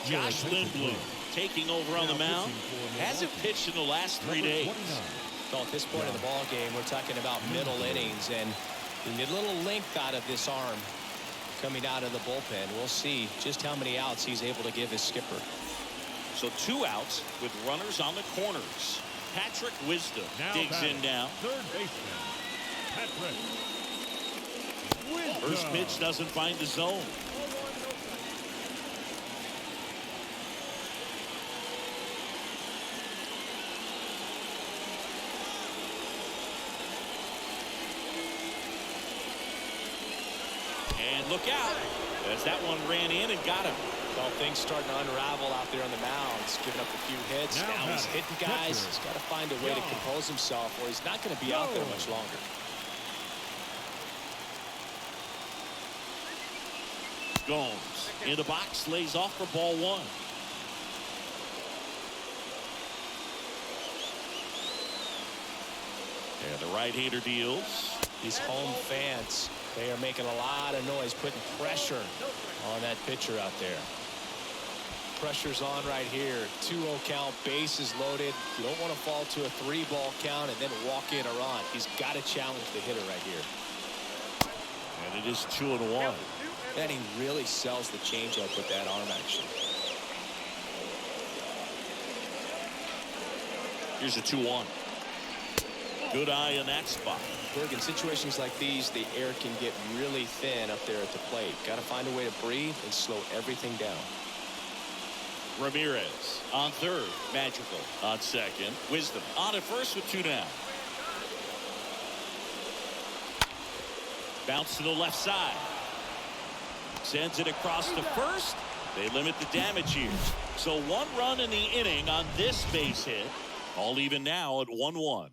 Josh Lindblom taking over on the mound. Hasn't pitched in the last 3 days. So at this point in the ball game, we're talking about middle innings, and we need a little length out of this arm coming out of the bullpen. We'll see just how many outs he's able to give his skipper. So 2 outs with runners on the corners. Patrick Wisdom digs in now. Third baseman, Patrick Wisdom. First pitch doesn't find the zone. And look out as that one ran in and got him. Well, things starting to unravel out there on the mound. He's giving up a few hits. Now he's hitting guys. He's got to find a way to compose himself, or he's not going to be out there much longer. Gomes in the box, lays off for ball 1. And the right-hander deals. These home fans, they are making a lot of noise, putting pressure on that pitcher out there. Pressure's on right here. 2-0 count, bases loaded. You don't want to fall to a 3-ball count and then walk in or on. He's got to challenge the hitter right here. And it is 2-1. And he really sells the changeup with that arm action. Here's a 2-1. Good eye in that spot. Berg, in situations like these, the air can get really thin up there at the plate. Got to find a way to breathe and slow everything down. Ramirez on third. Magical on second. Wisdom on at first with 2 down. Bounce to the left side. Sends it across to first. They limit the damage here. So 1 run in the inning on this base hit. All even now at 1-1.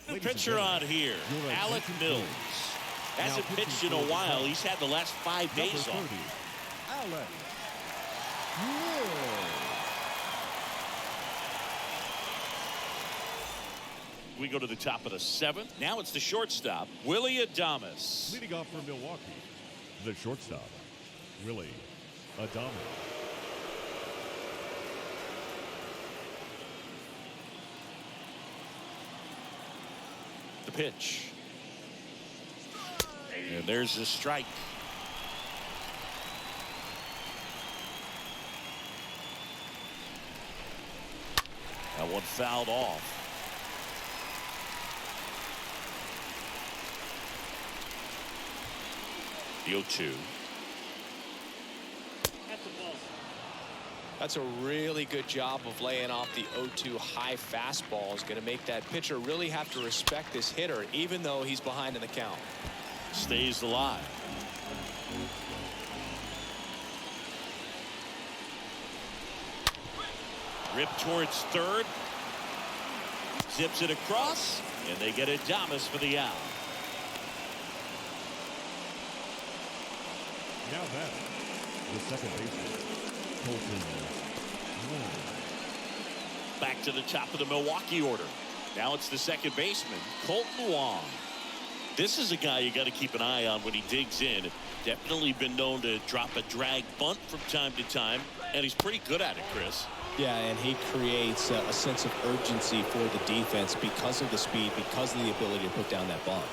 The pitcher on here, Alec Mills. Hasn't pitched in a while. He's had the last 5 days off. Alec Mills. We go to the top of the 7th. Now it's the shortstop, Willie Adames. Leading off for Milwaukee, the shortstop, Willie Adames. The pitch. And there's the strike. That one fouled off. The 0-2. That's a really good job of laying off the 0-2 high fastball. Is going to make that pitcher really have to respect this hitter, even though he's behind in the count. Stays alive. Rip towards third. Zips it across, and they get Adames for the out. Now back, the second baseman, Colton Wong. Back to the top of the Milwaukee order. Now it's the second baseman, Colton Wong. This is a guy you got to keep an eye on when he digs in. Definitely been known to drop a drag bunt from time to time, and he's pretty good at it, Chris. Yeah, and he creates a sense of urgency for the defense because of the speed, because of the ability to put down that bunt.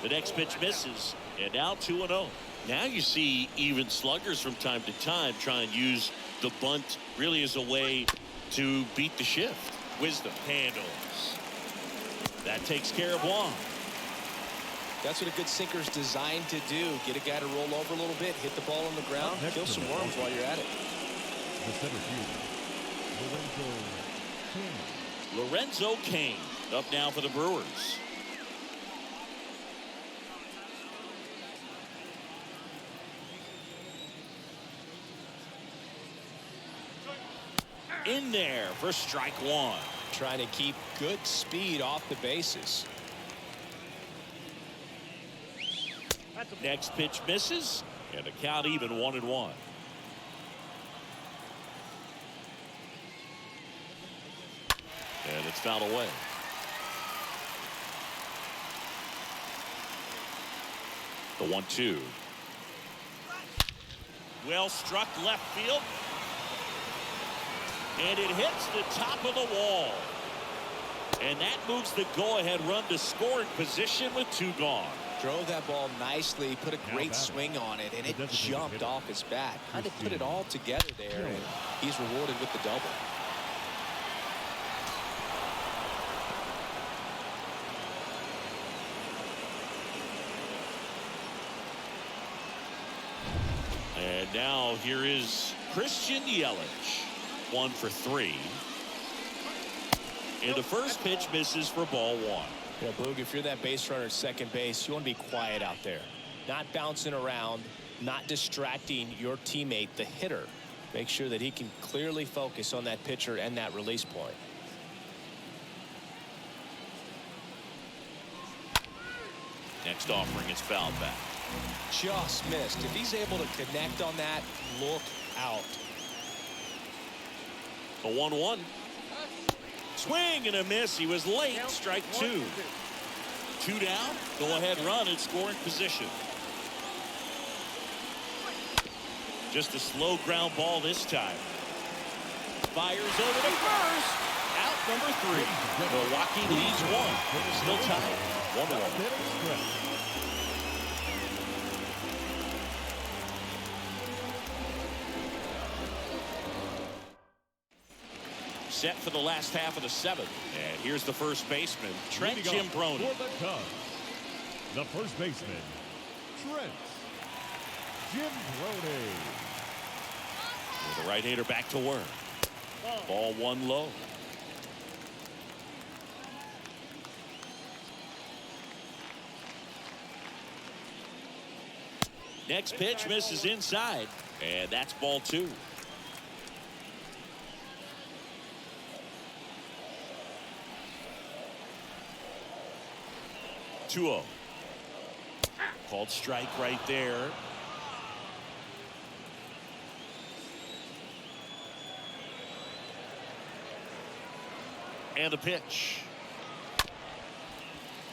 The next pitch misses, and now 2-0. Now you see even sluggers from time to time try and use the bunt really as a way to beat the shift. Wisdom handles. That takes care of Wong. That's what a good sinker's designed to do. Get a guy to roll over a little bit, hit the ball on the ground, kill some worms while you're at it. The center fielder, Lorenzo Cain up now for the Brewers. In there for strike 1. trying to keep good speed off the bases. Next pitch misses, and the count even 1-1. And it's fouled away. The 1-2. Well struck left field. And it hits the top of the wall. And that moves the go-ahead run to scoring position with 2 gone. Drove that ball nicely, put a great swing on it, and it jumped off his bat. Kind of put it all together there, and he's rewarded with the double. And now here is Christian Yelich. 1 for 3. And the first pitch misses for ball 1. Yeah, Boog, if you're that base runner at second base, you want to be quiet out there. Not bouncing around, not distracting your teammate, the hitter. Make sure that he can clearly focus on that pitcher and that release point. Next offering is fouled back. Just missed. If he's able to connect on that, look out. The 1-1. Swing and a miss. He was late. Strike 2. 2 down. Go ahead run in scoring position. Just a slow ground ball this time. Fires over to first. Out number 3. Milwaukee leads 1. Still tied. 1-1. Set for the last half of the 7th. And here's the first baseman, Trent Jimbroni. For the Cubs, the first baseman, Trent Jimbroni. With the right-hander back to work. Ball 1 low. Next pitch misses inside. And that's ball 2. 2-0. Called strike right there. And a pitch.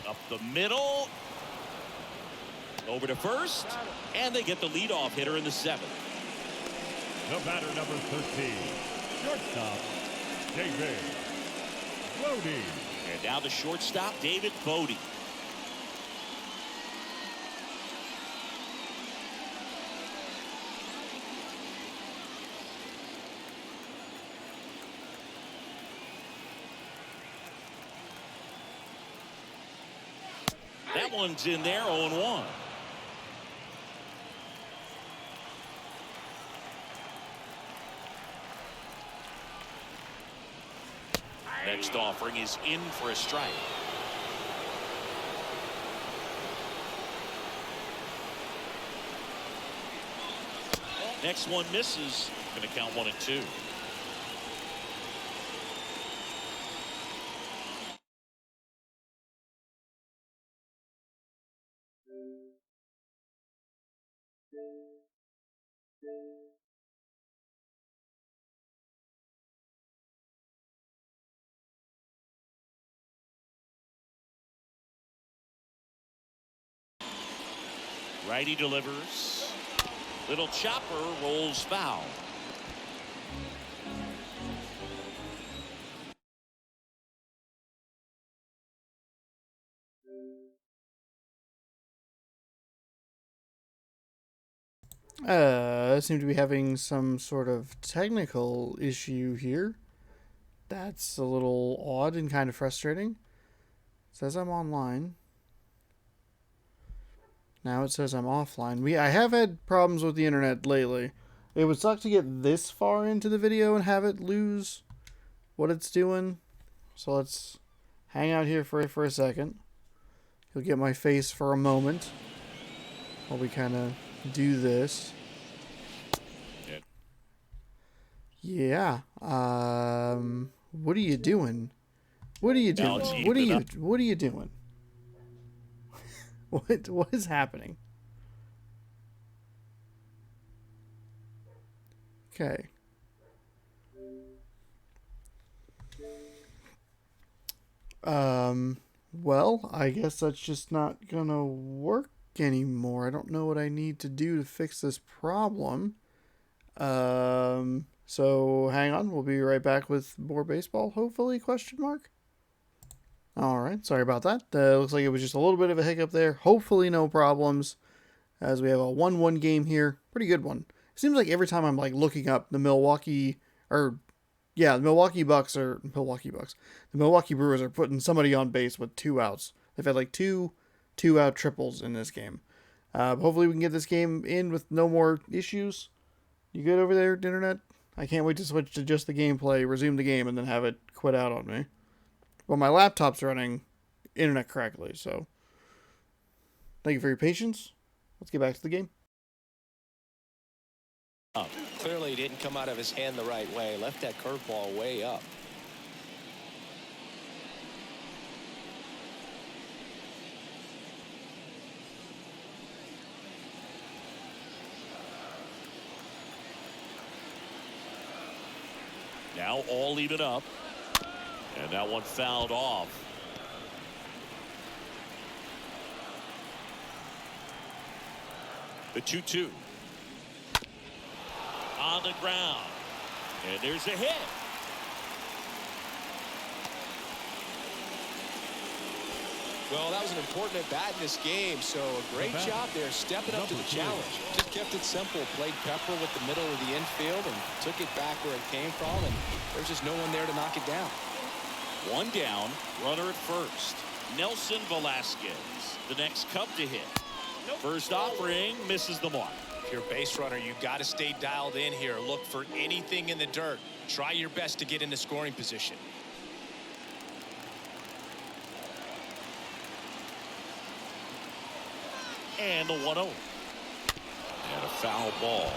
Up the middle. Over to first. And they get the leadoff hitter in the 7th. The batter number 13, shortstop, David Bodie. And now the shortstop, David Bodie. That one's in there, 0-1. Next offering is in for a strike. Next one misses. Going to count 1-2. Righty delivers. Little chopper rolls foul. I seem to be having some sort of technical issue here. That's a little odd and kind of frustrating. It says I'm online. Now it says I'm offline. I have had problems with the internet lately. It would suck to get this far into the video and have it lose what it's doing. So let's hang out here for a second. You'll get my face for a moment while we kind of do this. Yeah. What are you doing? What are you Now it's doing? even up. What are you doing? What is happening? Okay. Well, I guess that's just not gonna work anymore. I don't know what I need to do to fix this problem. So hang on, we'll be right back with more baseball, hopefully, question mark. All right, sorry about that. Looks like it was just a little bit of a hiccup there. Hopefully no problems, as we have a 1-1 game here. Pretty good one. It seems like every time I'm like looking up the Milwaukee Brewers are putting somebody on base with 2 outs. They've had like two out triples in this game. Hopefully we can get this game in with no more issues. You good over there, internet? I can't wait to switch to just the gameplay, resume the game, and then have it quit out on me. Well, my laptop's running internet correctly, so thank you for your patience. Let's get back to the game. Clearly he didn't come out of his hand the right way. Left that curveball way up. Now all even up. And that one fouled off. The 2-2. On the ground. And there's a hit. Well, that was an important at bat in this game, so a great job there stepping up to the challenge. Just kept it simple, played Pepper with the middle of the infield and took it back where it came from, and there's just no one there to knock it down. 1 down, runner at first. Nelson Velasquez, the next Cub to hit. First offering, misses the mark. If you're a base runner, you've got to stay dialed in here. Look for anything in the dirt. Try your best to get into scoring position. And the 1-0. And a foul ball.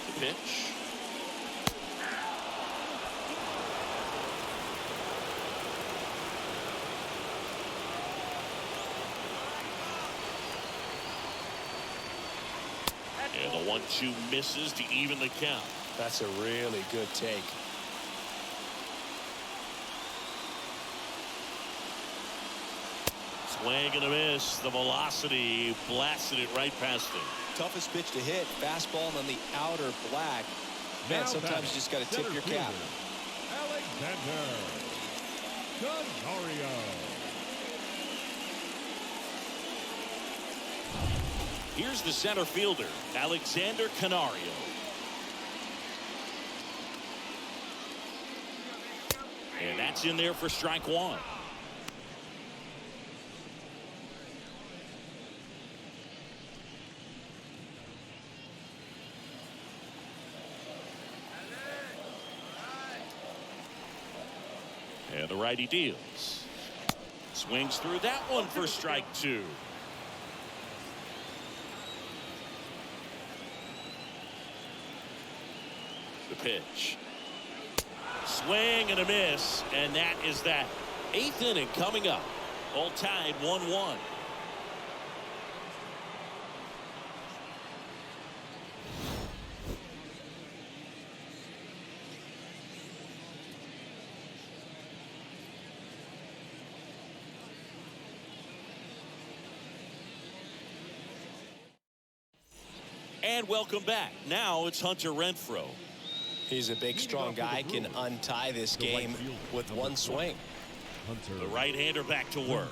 The pitch. And the 1-2 misses to even the count. That's a really good take. Swing and a miss. The velocity blasted it right past him. Toughest pitch to hit. Fastball on the outer black. Man, sometimes you just got to tip your cap. Alexander Canario. Here's the center fielder, Alexander Canario. And that's in there for strike 1. And the righty deals. Swings through that one for strike 2. The pitch. Swing and a miss, and that is that. 8th inning coming up. All tied 1-1. And welcome back. Now it's Hunter Renfro. He's a big, strong guy, can untie this game with one swing. The right-hander back to work.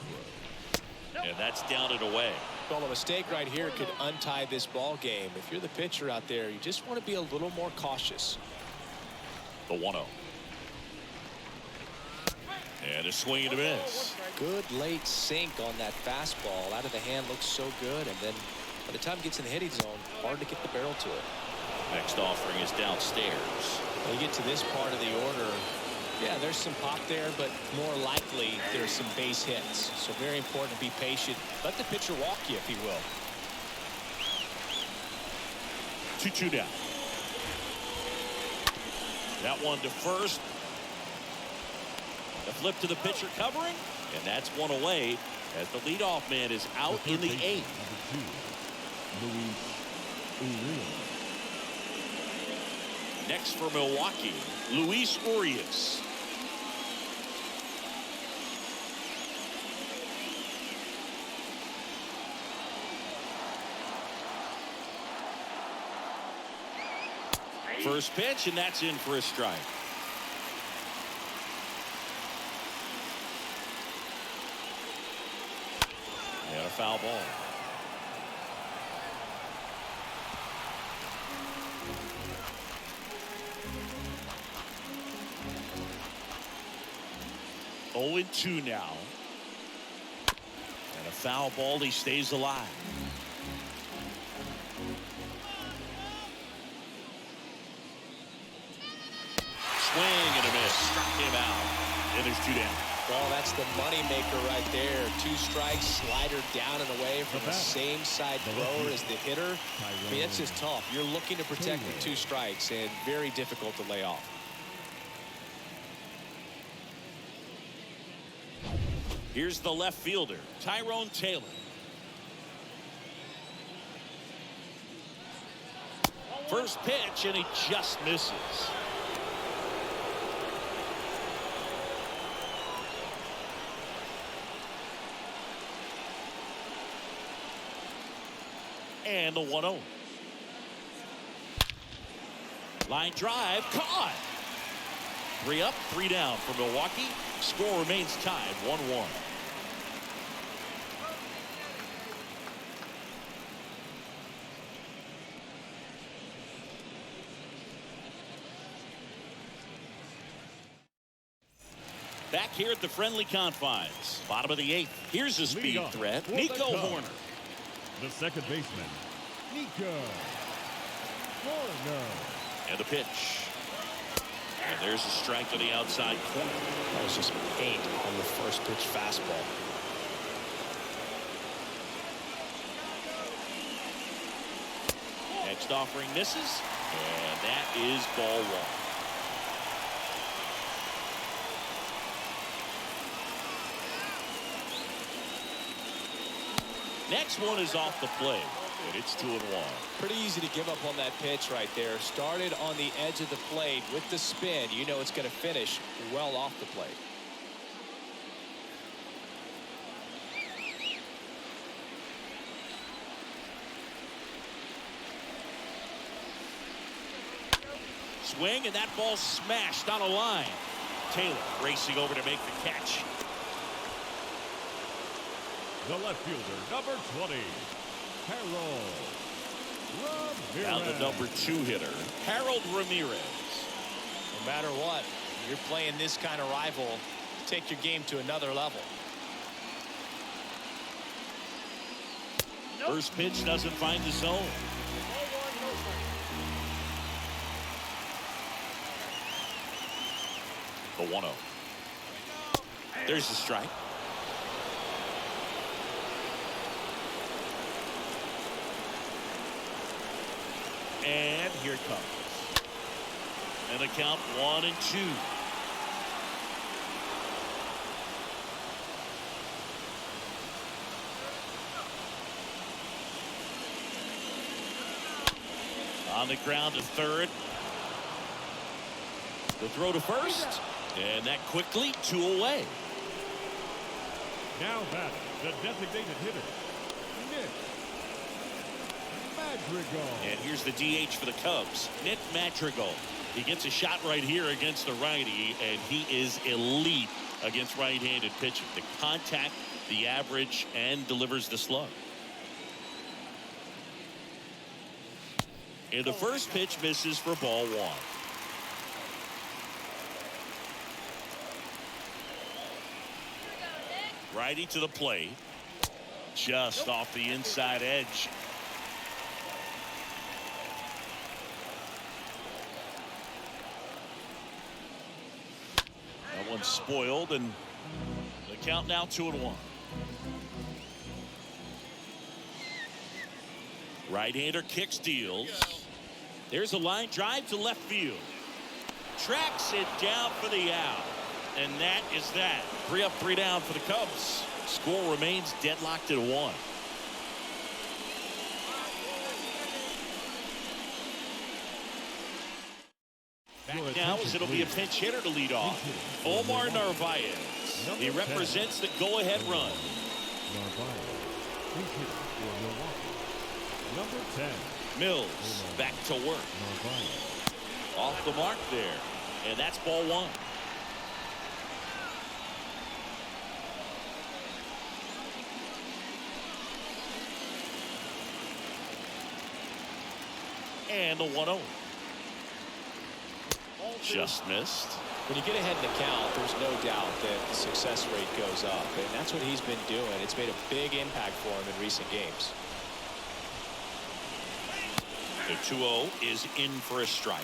And that's down and away. Well, a mistake right here could untie this ball game. If you're the pitcher out there, you just want to be a little more cautious. The 1-0. And a swing and a miss. Good late sink on that fastball. Out of the hand, looks so good. And then by the time it gets in the hitting zone, hard to get the barrel to it. Next offering is downstairs. When you get to this part of the order, yeah, there's some pop there, but more likely there's some base hits. So very important to be patient. Let the pitcher walk you, if he will. 2-2 down. That one to first. The flip to the pitcher covering, and that's one away as the leadoff man is out in the 8th. Next for Milwaukee, Luis Urias. First pitch, and that's in for a strike. And a foul ball. Oh, 0-2 now. And a foul ball. He stays alive. Swing and a miss. Struck him out. And there's 2 down. Well, that's the money maker right there. 2 strikes, slider down and away from the same side thrower as the hitter. I mean, that's just tough. You're looking to protect with 2 strikes and very difficult to lay off. Here's the left fielder, Tyrone Taylor. First pitch, and he just misses. And the 1-0. Line drive, caught. 3 up, 3 down for Milwaukee. Score remains tied 1-1. Back here at the friendly confines. Bottom of the 8th. Here's a speed threat. Nico Horner. The second baseman, Nico Horner. And the pitch. And there's a strike to the outside corner. That was just paint on the first pitch fastball. Next offering misses. And that is ball 1. Next one is off the plate, and it's 2-1. Pretty easy to give up on that pitch right there. Started on the edge of the plate with the spin. You know it's going to finish well off the plate. Swing, and that ball smashed on a line. Taylor racing over to make the catch. The left fielder, number 20, Harold Ramirez. Now the number 2 hitter, Harold Ramirez. No matter what, you're playing this kind of rival, take your game to another level. First pitch doesn't find the zone. The 1-0. There's the strike. And here it comes. And the count 1-2. On the ground to third. The throw to first. And that quickly 2 away. Now batting, the designated hitter, Nick Madrigal. And here's the DH for the Cubs, Nick Madrigal. He gets a shot right here against the righty, and he is elite against right-handed pitching. The contact, the average, and delivers the slug. And the first pitch misses for ball 1. Righty to the plate. Just off the inside edge. That one's spoiled, and the count now 2-1. Right-hander kicks, deals. There's a line drive to left field. Tracks it down for the out. And that is that. 3 up, 3 down for the Cubs. Score remains deadlocked at 1. Back now as it'll be a pinch hitter to lead off. Omar Narvaez. He represents the go-ahead run. Narvaez, pinch hitter for Milwaukee. Number 10. Mills back to work. Narvaez. Off the mark there. And that's ball 1. And the 1-0. Just missed. When you get ahead in the count, there's no doubt that the success rate goes up, and that's what he's been doing. It's made a big impact for him in recent games. The 2-0 is in for a strike.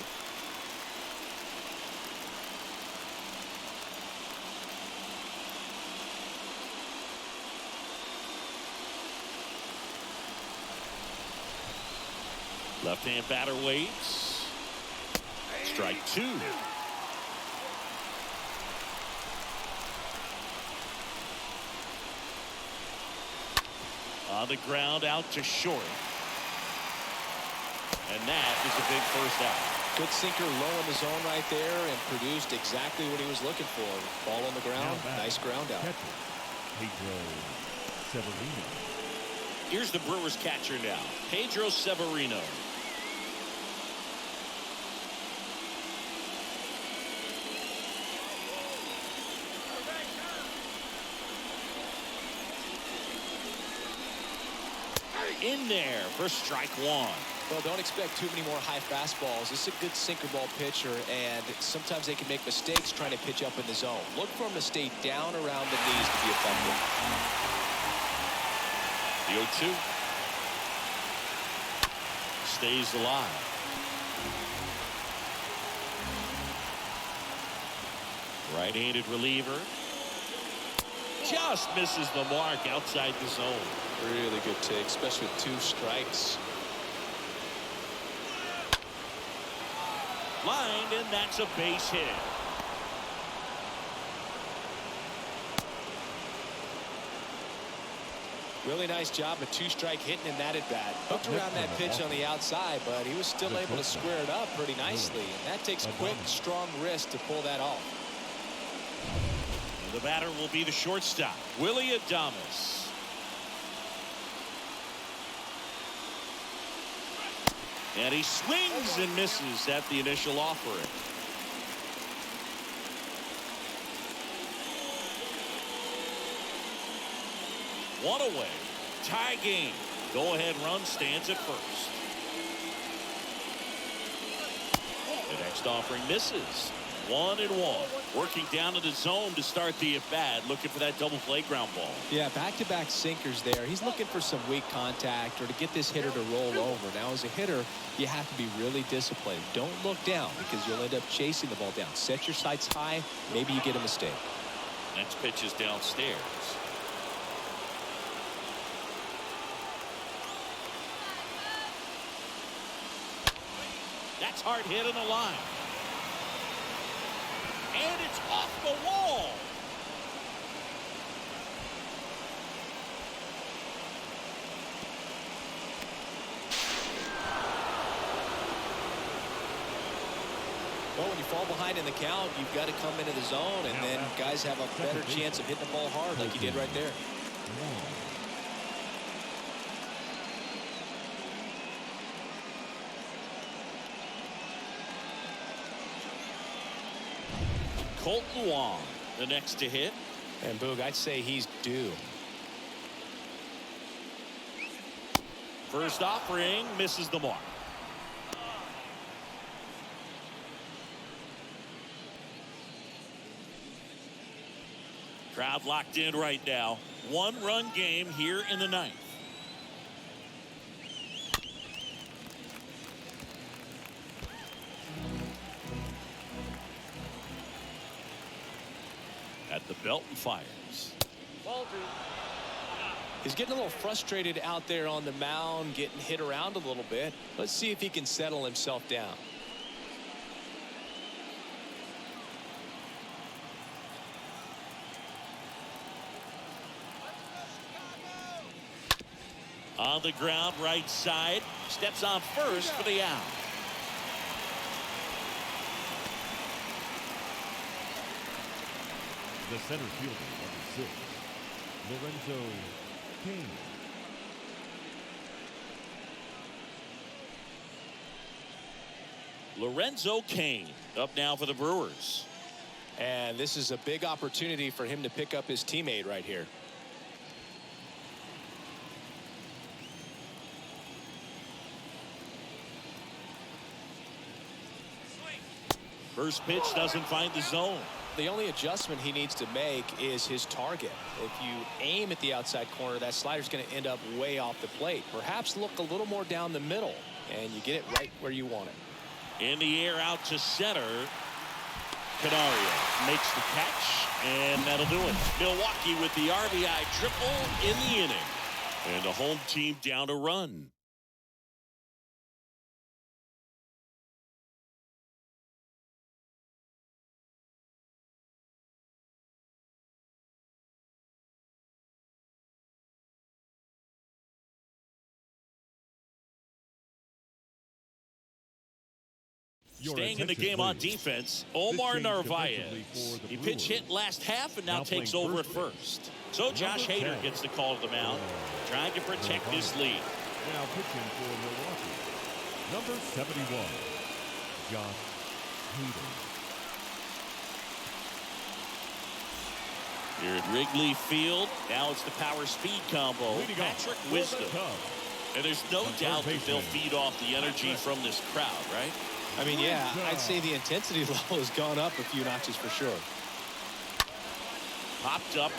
Left-hand batter waits. Strike 2. On the ground out to short. And that is a big first out. Good sinker low in the zone right there and produced exactly what he was looking for. Ball on the ground. Nice ground out. Catcher, Pedro Severino. Here's the Brewers catcher now, Pedro Severino. In there for strike 1. Well, don't expect too many more high fastballs. This is a good sinker ball pitcher, and sometimes they can make mistakes trying to pitch up in the zone. Look for him to stay down around the knees to be effective. The 0-2 stays alive. Right-handed reliever just misses the mark outside the zone. Really good take, especially with 2 strikes. Lined, and that's a base hit. Really nice job of 2-strike hitting in that at bat. Hooked around that pitch on the outside, but he was still able to square it up pretty nicely. And that takes quick, strong wrist to pull that off. And the batter will be the shortstop, Willie Adames. And he swings and misses at the initial offering. One away. Tie game. Go-ahead run stands at first. The next offering misses. 1-1. Working down to the zone to start the at-bat. Looking for that double play ground ball. Yeah, back-to-back sinkers there. He's looking for some weak contact or to get this hitter to roll over. Now, as a hitter, you have to be really disciplined. Don't look down because you'll end up chasing the ball down. Set your sights high. Maybe you get a mistake. Next pitch is downstairs. That's hard hit on the line. And it's off the wall. Well, when you fall behind in the count, you've got to come into the zone, and then guys have a better chance of hitting the ball hard like he did right there. Colton Wong, the next to hit. And Boog, I'd say he's due. First offering misses the mark. Crowd locked in right now. 1-run game here in the 9th. At the belt and fires. Ball 2. He's getting a little frustrated out there on the mound, getting hit around a little bit. Let's see if he can settle himself down. On the ground, right side. Steps on first for the out. The center fielder, number 6, Lorenzo Kane. Lorenzo Kane up now for the Brewers. And this is a big opportunity for him to pick up his teammate right here. First pitch doesn't find the zone. The only adjustment he needs to make is his target. If you aim at the outside corner, that slider's going to end up way off the plate. Perhaps look a little more down the middle, and you get it right where you want it. In the air out to center. Canario makes the catch, and that'll do it. Milwaukee with the RBI triple in the inning. And the home team down a run. Staying in the game on defense, Omar Narvaez. He pitch hit last half and now takes over at first. So Josh Hader gets the call to the mound, trying to protect his lead. Now pitching for Milwaukee, number 71, Josh Hader. Here at Wrigley Field, now it's the power speed combo. Patrick Wisdom. And there's no doubt that they'll feed off the energy from this crowd, right? I mean, yeah, I'd say the intensity level has gone up a few notches for sure. Popped up.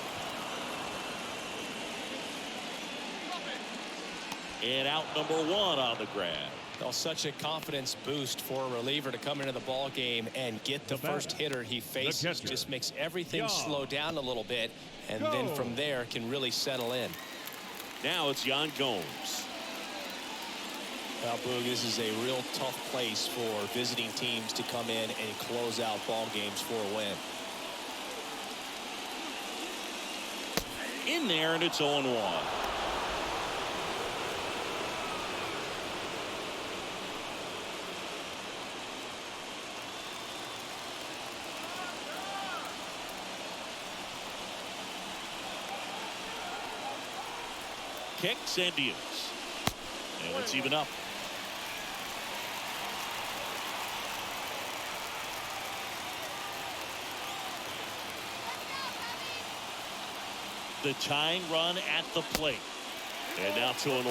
And out number 1 on the grab. Well, such a confidence boost for a reliever to come into the ball game and get the first hitter he faces. Just makes everything slow down a little bit, and then from there can really settle in. Now it's Yan Gomes. Well, Boog, this is a real tough place for visiting teams to come in and close out ball games for a win. In there, and it's 0-1. Kicks and deals. And it's even up. The tying run at the plate. And now 2-1.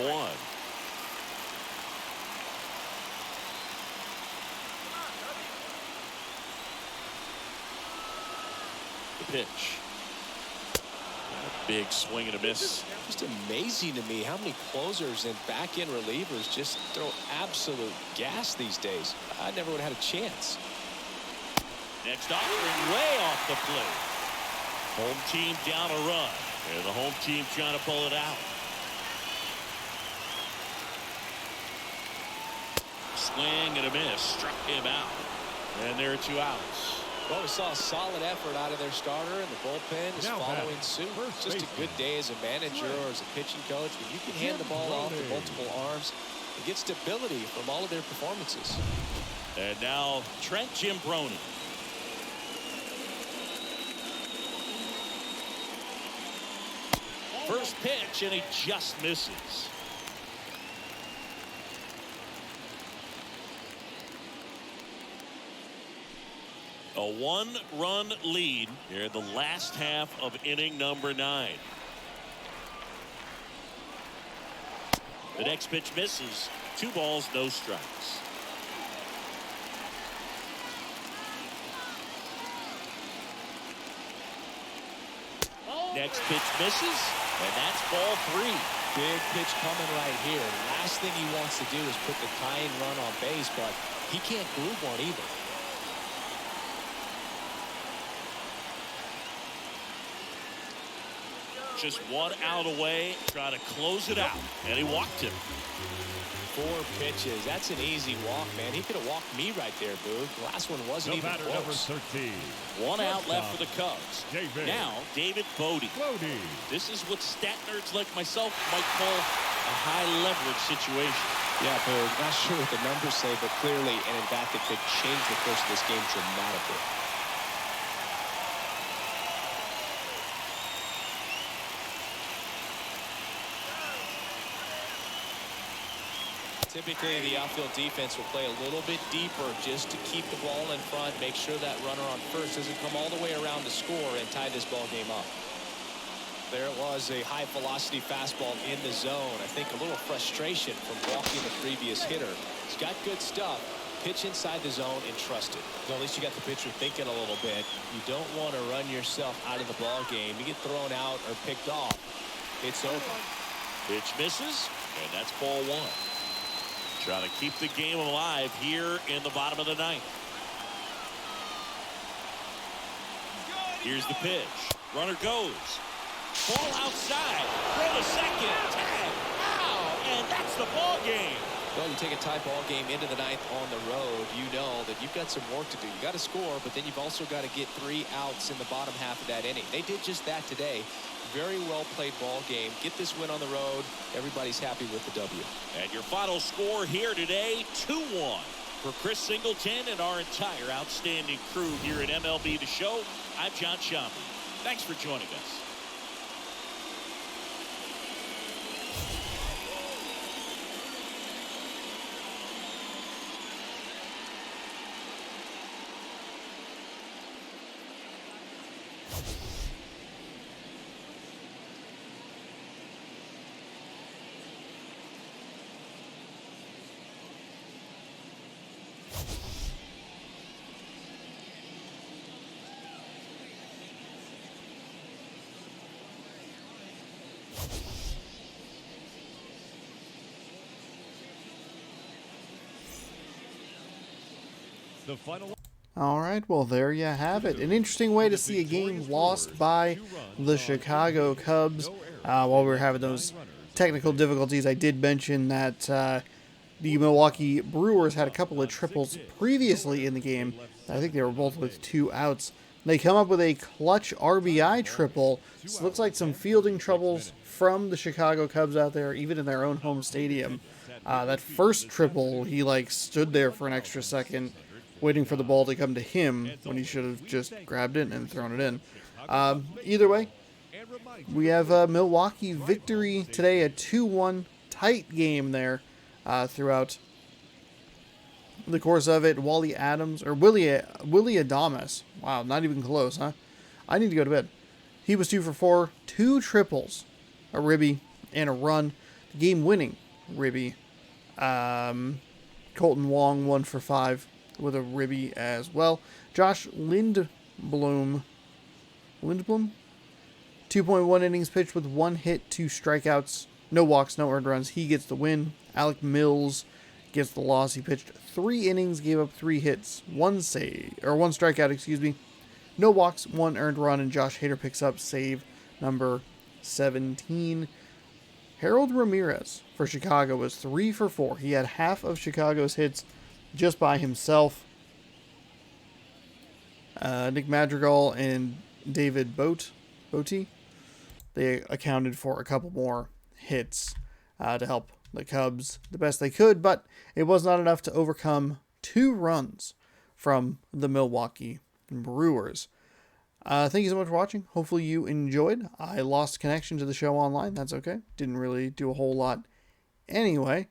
The pitch. A big swing and a miss. Just amazing to me how many closers and back-end relievers just throw absolute gas these days. I never would have had a chance. Next offering way off the plate. Home team down a run. And the home team trying to pull it out. Swing and a miss. Struck him out. And there are 2 outs. Well, we saw a solid effort out of their starter, and the bullpen is following suit. Just a good day as a manager or as a pitching coach. When you can hand the ball off to multiple arms, and get stability from all of their performances. And now Trent Jimbroni. First pitch, and he just misses. A 1-run lead here in the last half of inning number 9. The next pitch misses. 2 balls, no strikes. Next pitch misses, and that's ball 3. Big pitch coming right here. Last thing he wants to do is put the tying run on base, but he can't groove one either. Just one out away, trying to close it out, and he walked him. 4 pitches. That's an easy walk, man. He could have walked me right there, Boo. The last one wasn't even Batter number close. 13. One out left for the Cubs. David. Now, David Bodie. This is what stat nerds like myself might call a high leverage situation. Yeah, Boo. Not sure what the numbers say, but clearly an at-bat that could change the course of this game dramatically. Typically, the outfield defense will play a little bit deeper just to keep the ball in front, make sure that runner on first doesn't come all the way around to score and tie this ball game up. There it was, a high-velocity fastball in the zone. I think a little frustration from walking the previous hitter. He's got good stuff. Pitch inside the zone and trust it. Well, at least you got the pitcher thinking a little bit. You don't want to run yourself out of the ball game. You get thrown out or picked off, it's over. Pitch misses, and that's ball 1. Trying to keep the game alive here in the bottom of the 9th. Here's the pitch. Runner goes. Ball outside. Throw to second. Tag. Ow! And that's the ball game. Well, you take a tie ball game into the 9th on the road, you know that you've got some work to do. You got to score, but then you've also got to get 3 outs in the bottom half of that inning. They did just that today. Very well played ball game. Get this win on the road. Everybody's happy with the W. And your final score here today, 2-1 for Chris Singleton and our entire outstanding crew here at MLB The Show. I'm John Shambi. Thanks for joining us. The final. All right, well, there you have it. An interesting way to see a game lost by the Chicago Cubs. While we were having those technical difficulties, I did mention that the Milwaukee Brewers had a couple of triples previously in the game. I think they were both with 2 outs. They come up with a clutch RBI triple. So it looks like some fielding troubles from the Chicago Cubs out there, even in their own home stadium. That first triple, he stood there for an extra second, waiting for the ball to come to him when he should have just grabbed it and thrown it in. Either way, we have a Milwaukee victory today, a 2-1 tight game there throughout the course of it. Willie Adames. Wow, not even close, huh? I need to go to bed. He was 2 for 4, 2 triples, a ribby, and a run. Game-winning ribby. Colton Wong 1 for 5. With a ribby as well. Josh Lindblom, 2.1 innings pitched with 1 hit, 2 strikeouts, no walks, no earned runs. He gets the win. Alec Mills gets the loss. He pitched 3 innings, gave up 3 hits, 1 strikeout, no walks, 1 earned run, and Josh Hader picks up save number 17. Harold Ramirez for Chicago was 3 for 4. He had half of Chicago's hits just by himself. Nick Madrigal and David Bote, they accounted for a couple more hits to help the Cubs the best they could, but it was not enough to overcome 2 runs from the Milwaukee Brewers. Thank you so much for watching. Hopefully you enjoyed. I lost connection to the show online. That's okay. Didn't really do a whole lot anyway.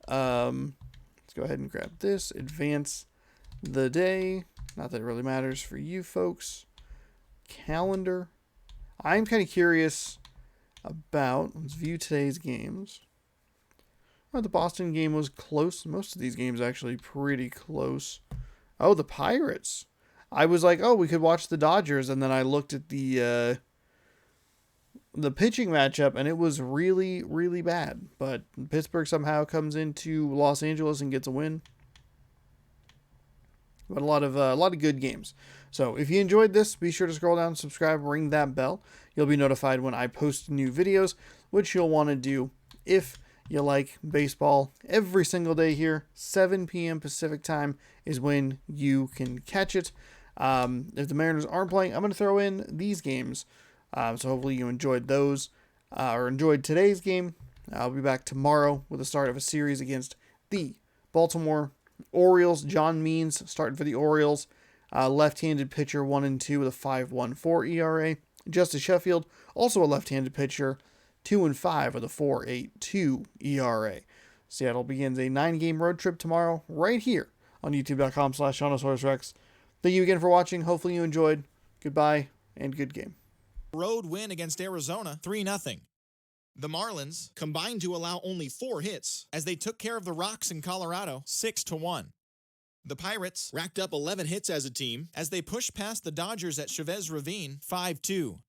Let's go ahead and grab this. Advance the day. Not that it really matters for you folks. Calendar. I'm kind of curious about, let's view today's games. Oh, the Boston game was close. Most of these games actually pretty close. Oh, the Pirates. I was like, oh, we could watch the Dodgers, and then I looked at the pitching matchup, and it was really, really bad. But Pittsburgh somehow comes into Los Angeles and gets a win. But a lot of good games. So if you enjoyed this, be sure to scroll down, subscribe, ring that bell. You'll be notified when I post new videos, which you'll want to do if you like baseball. Every single day here, 7 p.m. Pacific time is when you can catch it. If the Mariners aren't playing, I'm going to throw in these games. So hopefully you enjoyed those or enjoyed today's game. I'll be back tomorrow with the start of a series against the Baltimore Orioles. John Means starting for the Orioles. Left-handed pitcher 1-2 with a 5.14 ERA. Justice Sheffield, also a left-handed pitcher, 2-5 with a 4.82 ERA. Seattle begins a 9-game road trip tomorrow right here on youtube.com/SeanOsaurusRex. Thank you again for watching. Hopefully you enjoyed. Goodbye and good game. Road win against Arizona, 3-0. The Marlins combined to allow only 4 hits as they took care of the Rocks in Colorado, 6-1. The Pirates racked up 11 hits as a team as they pushed past the Dodgers at Chavez Ravine, 5-2.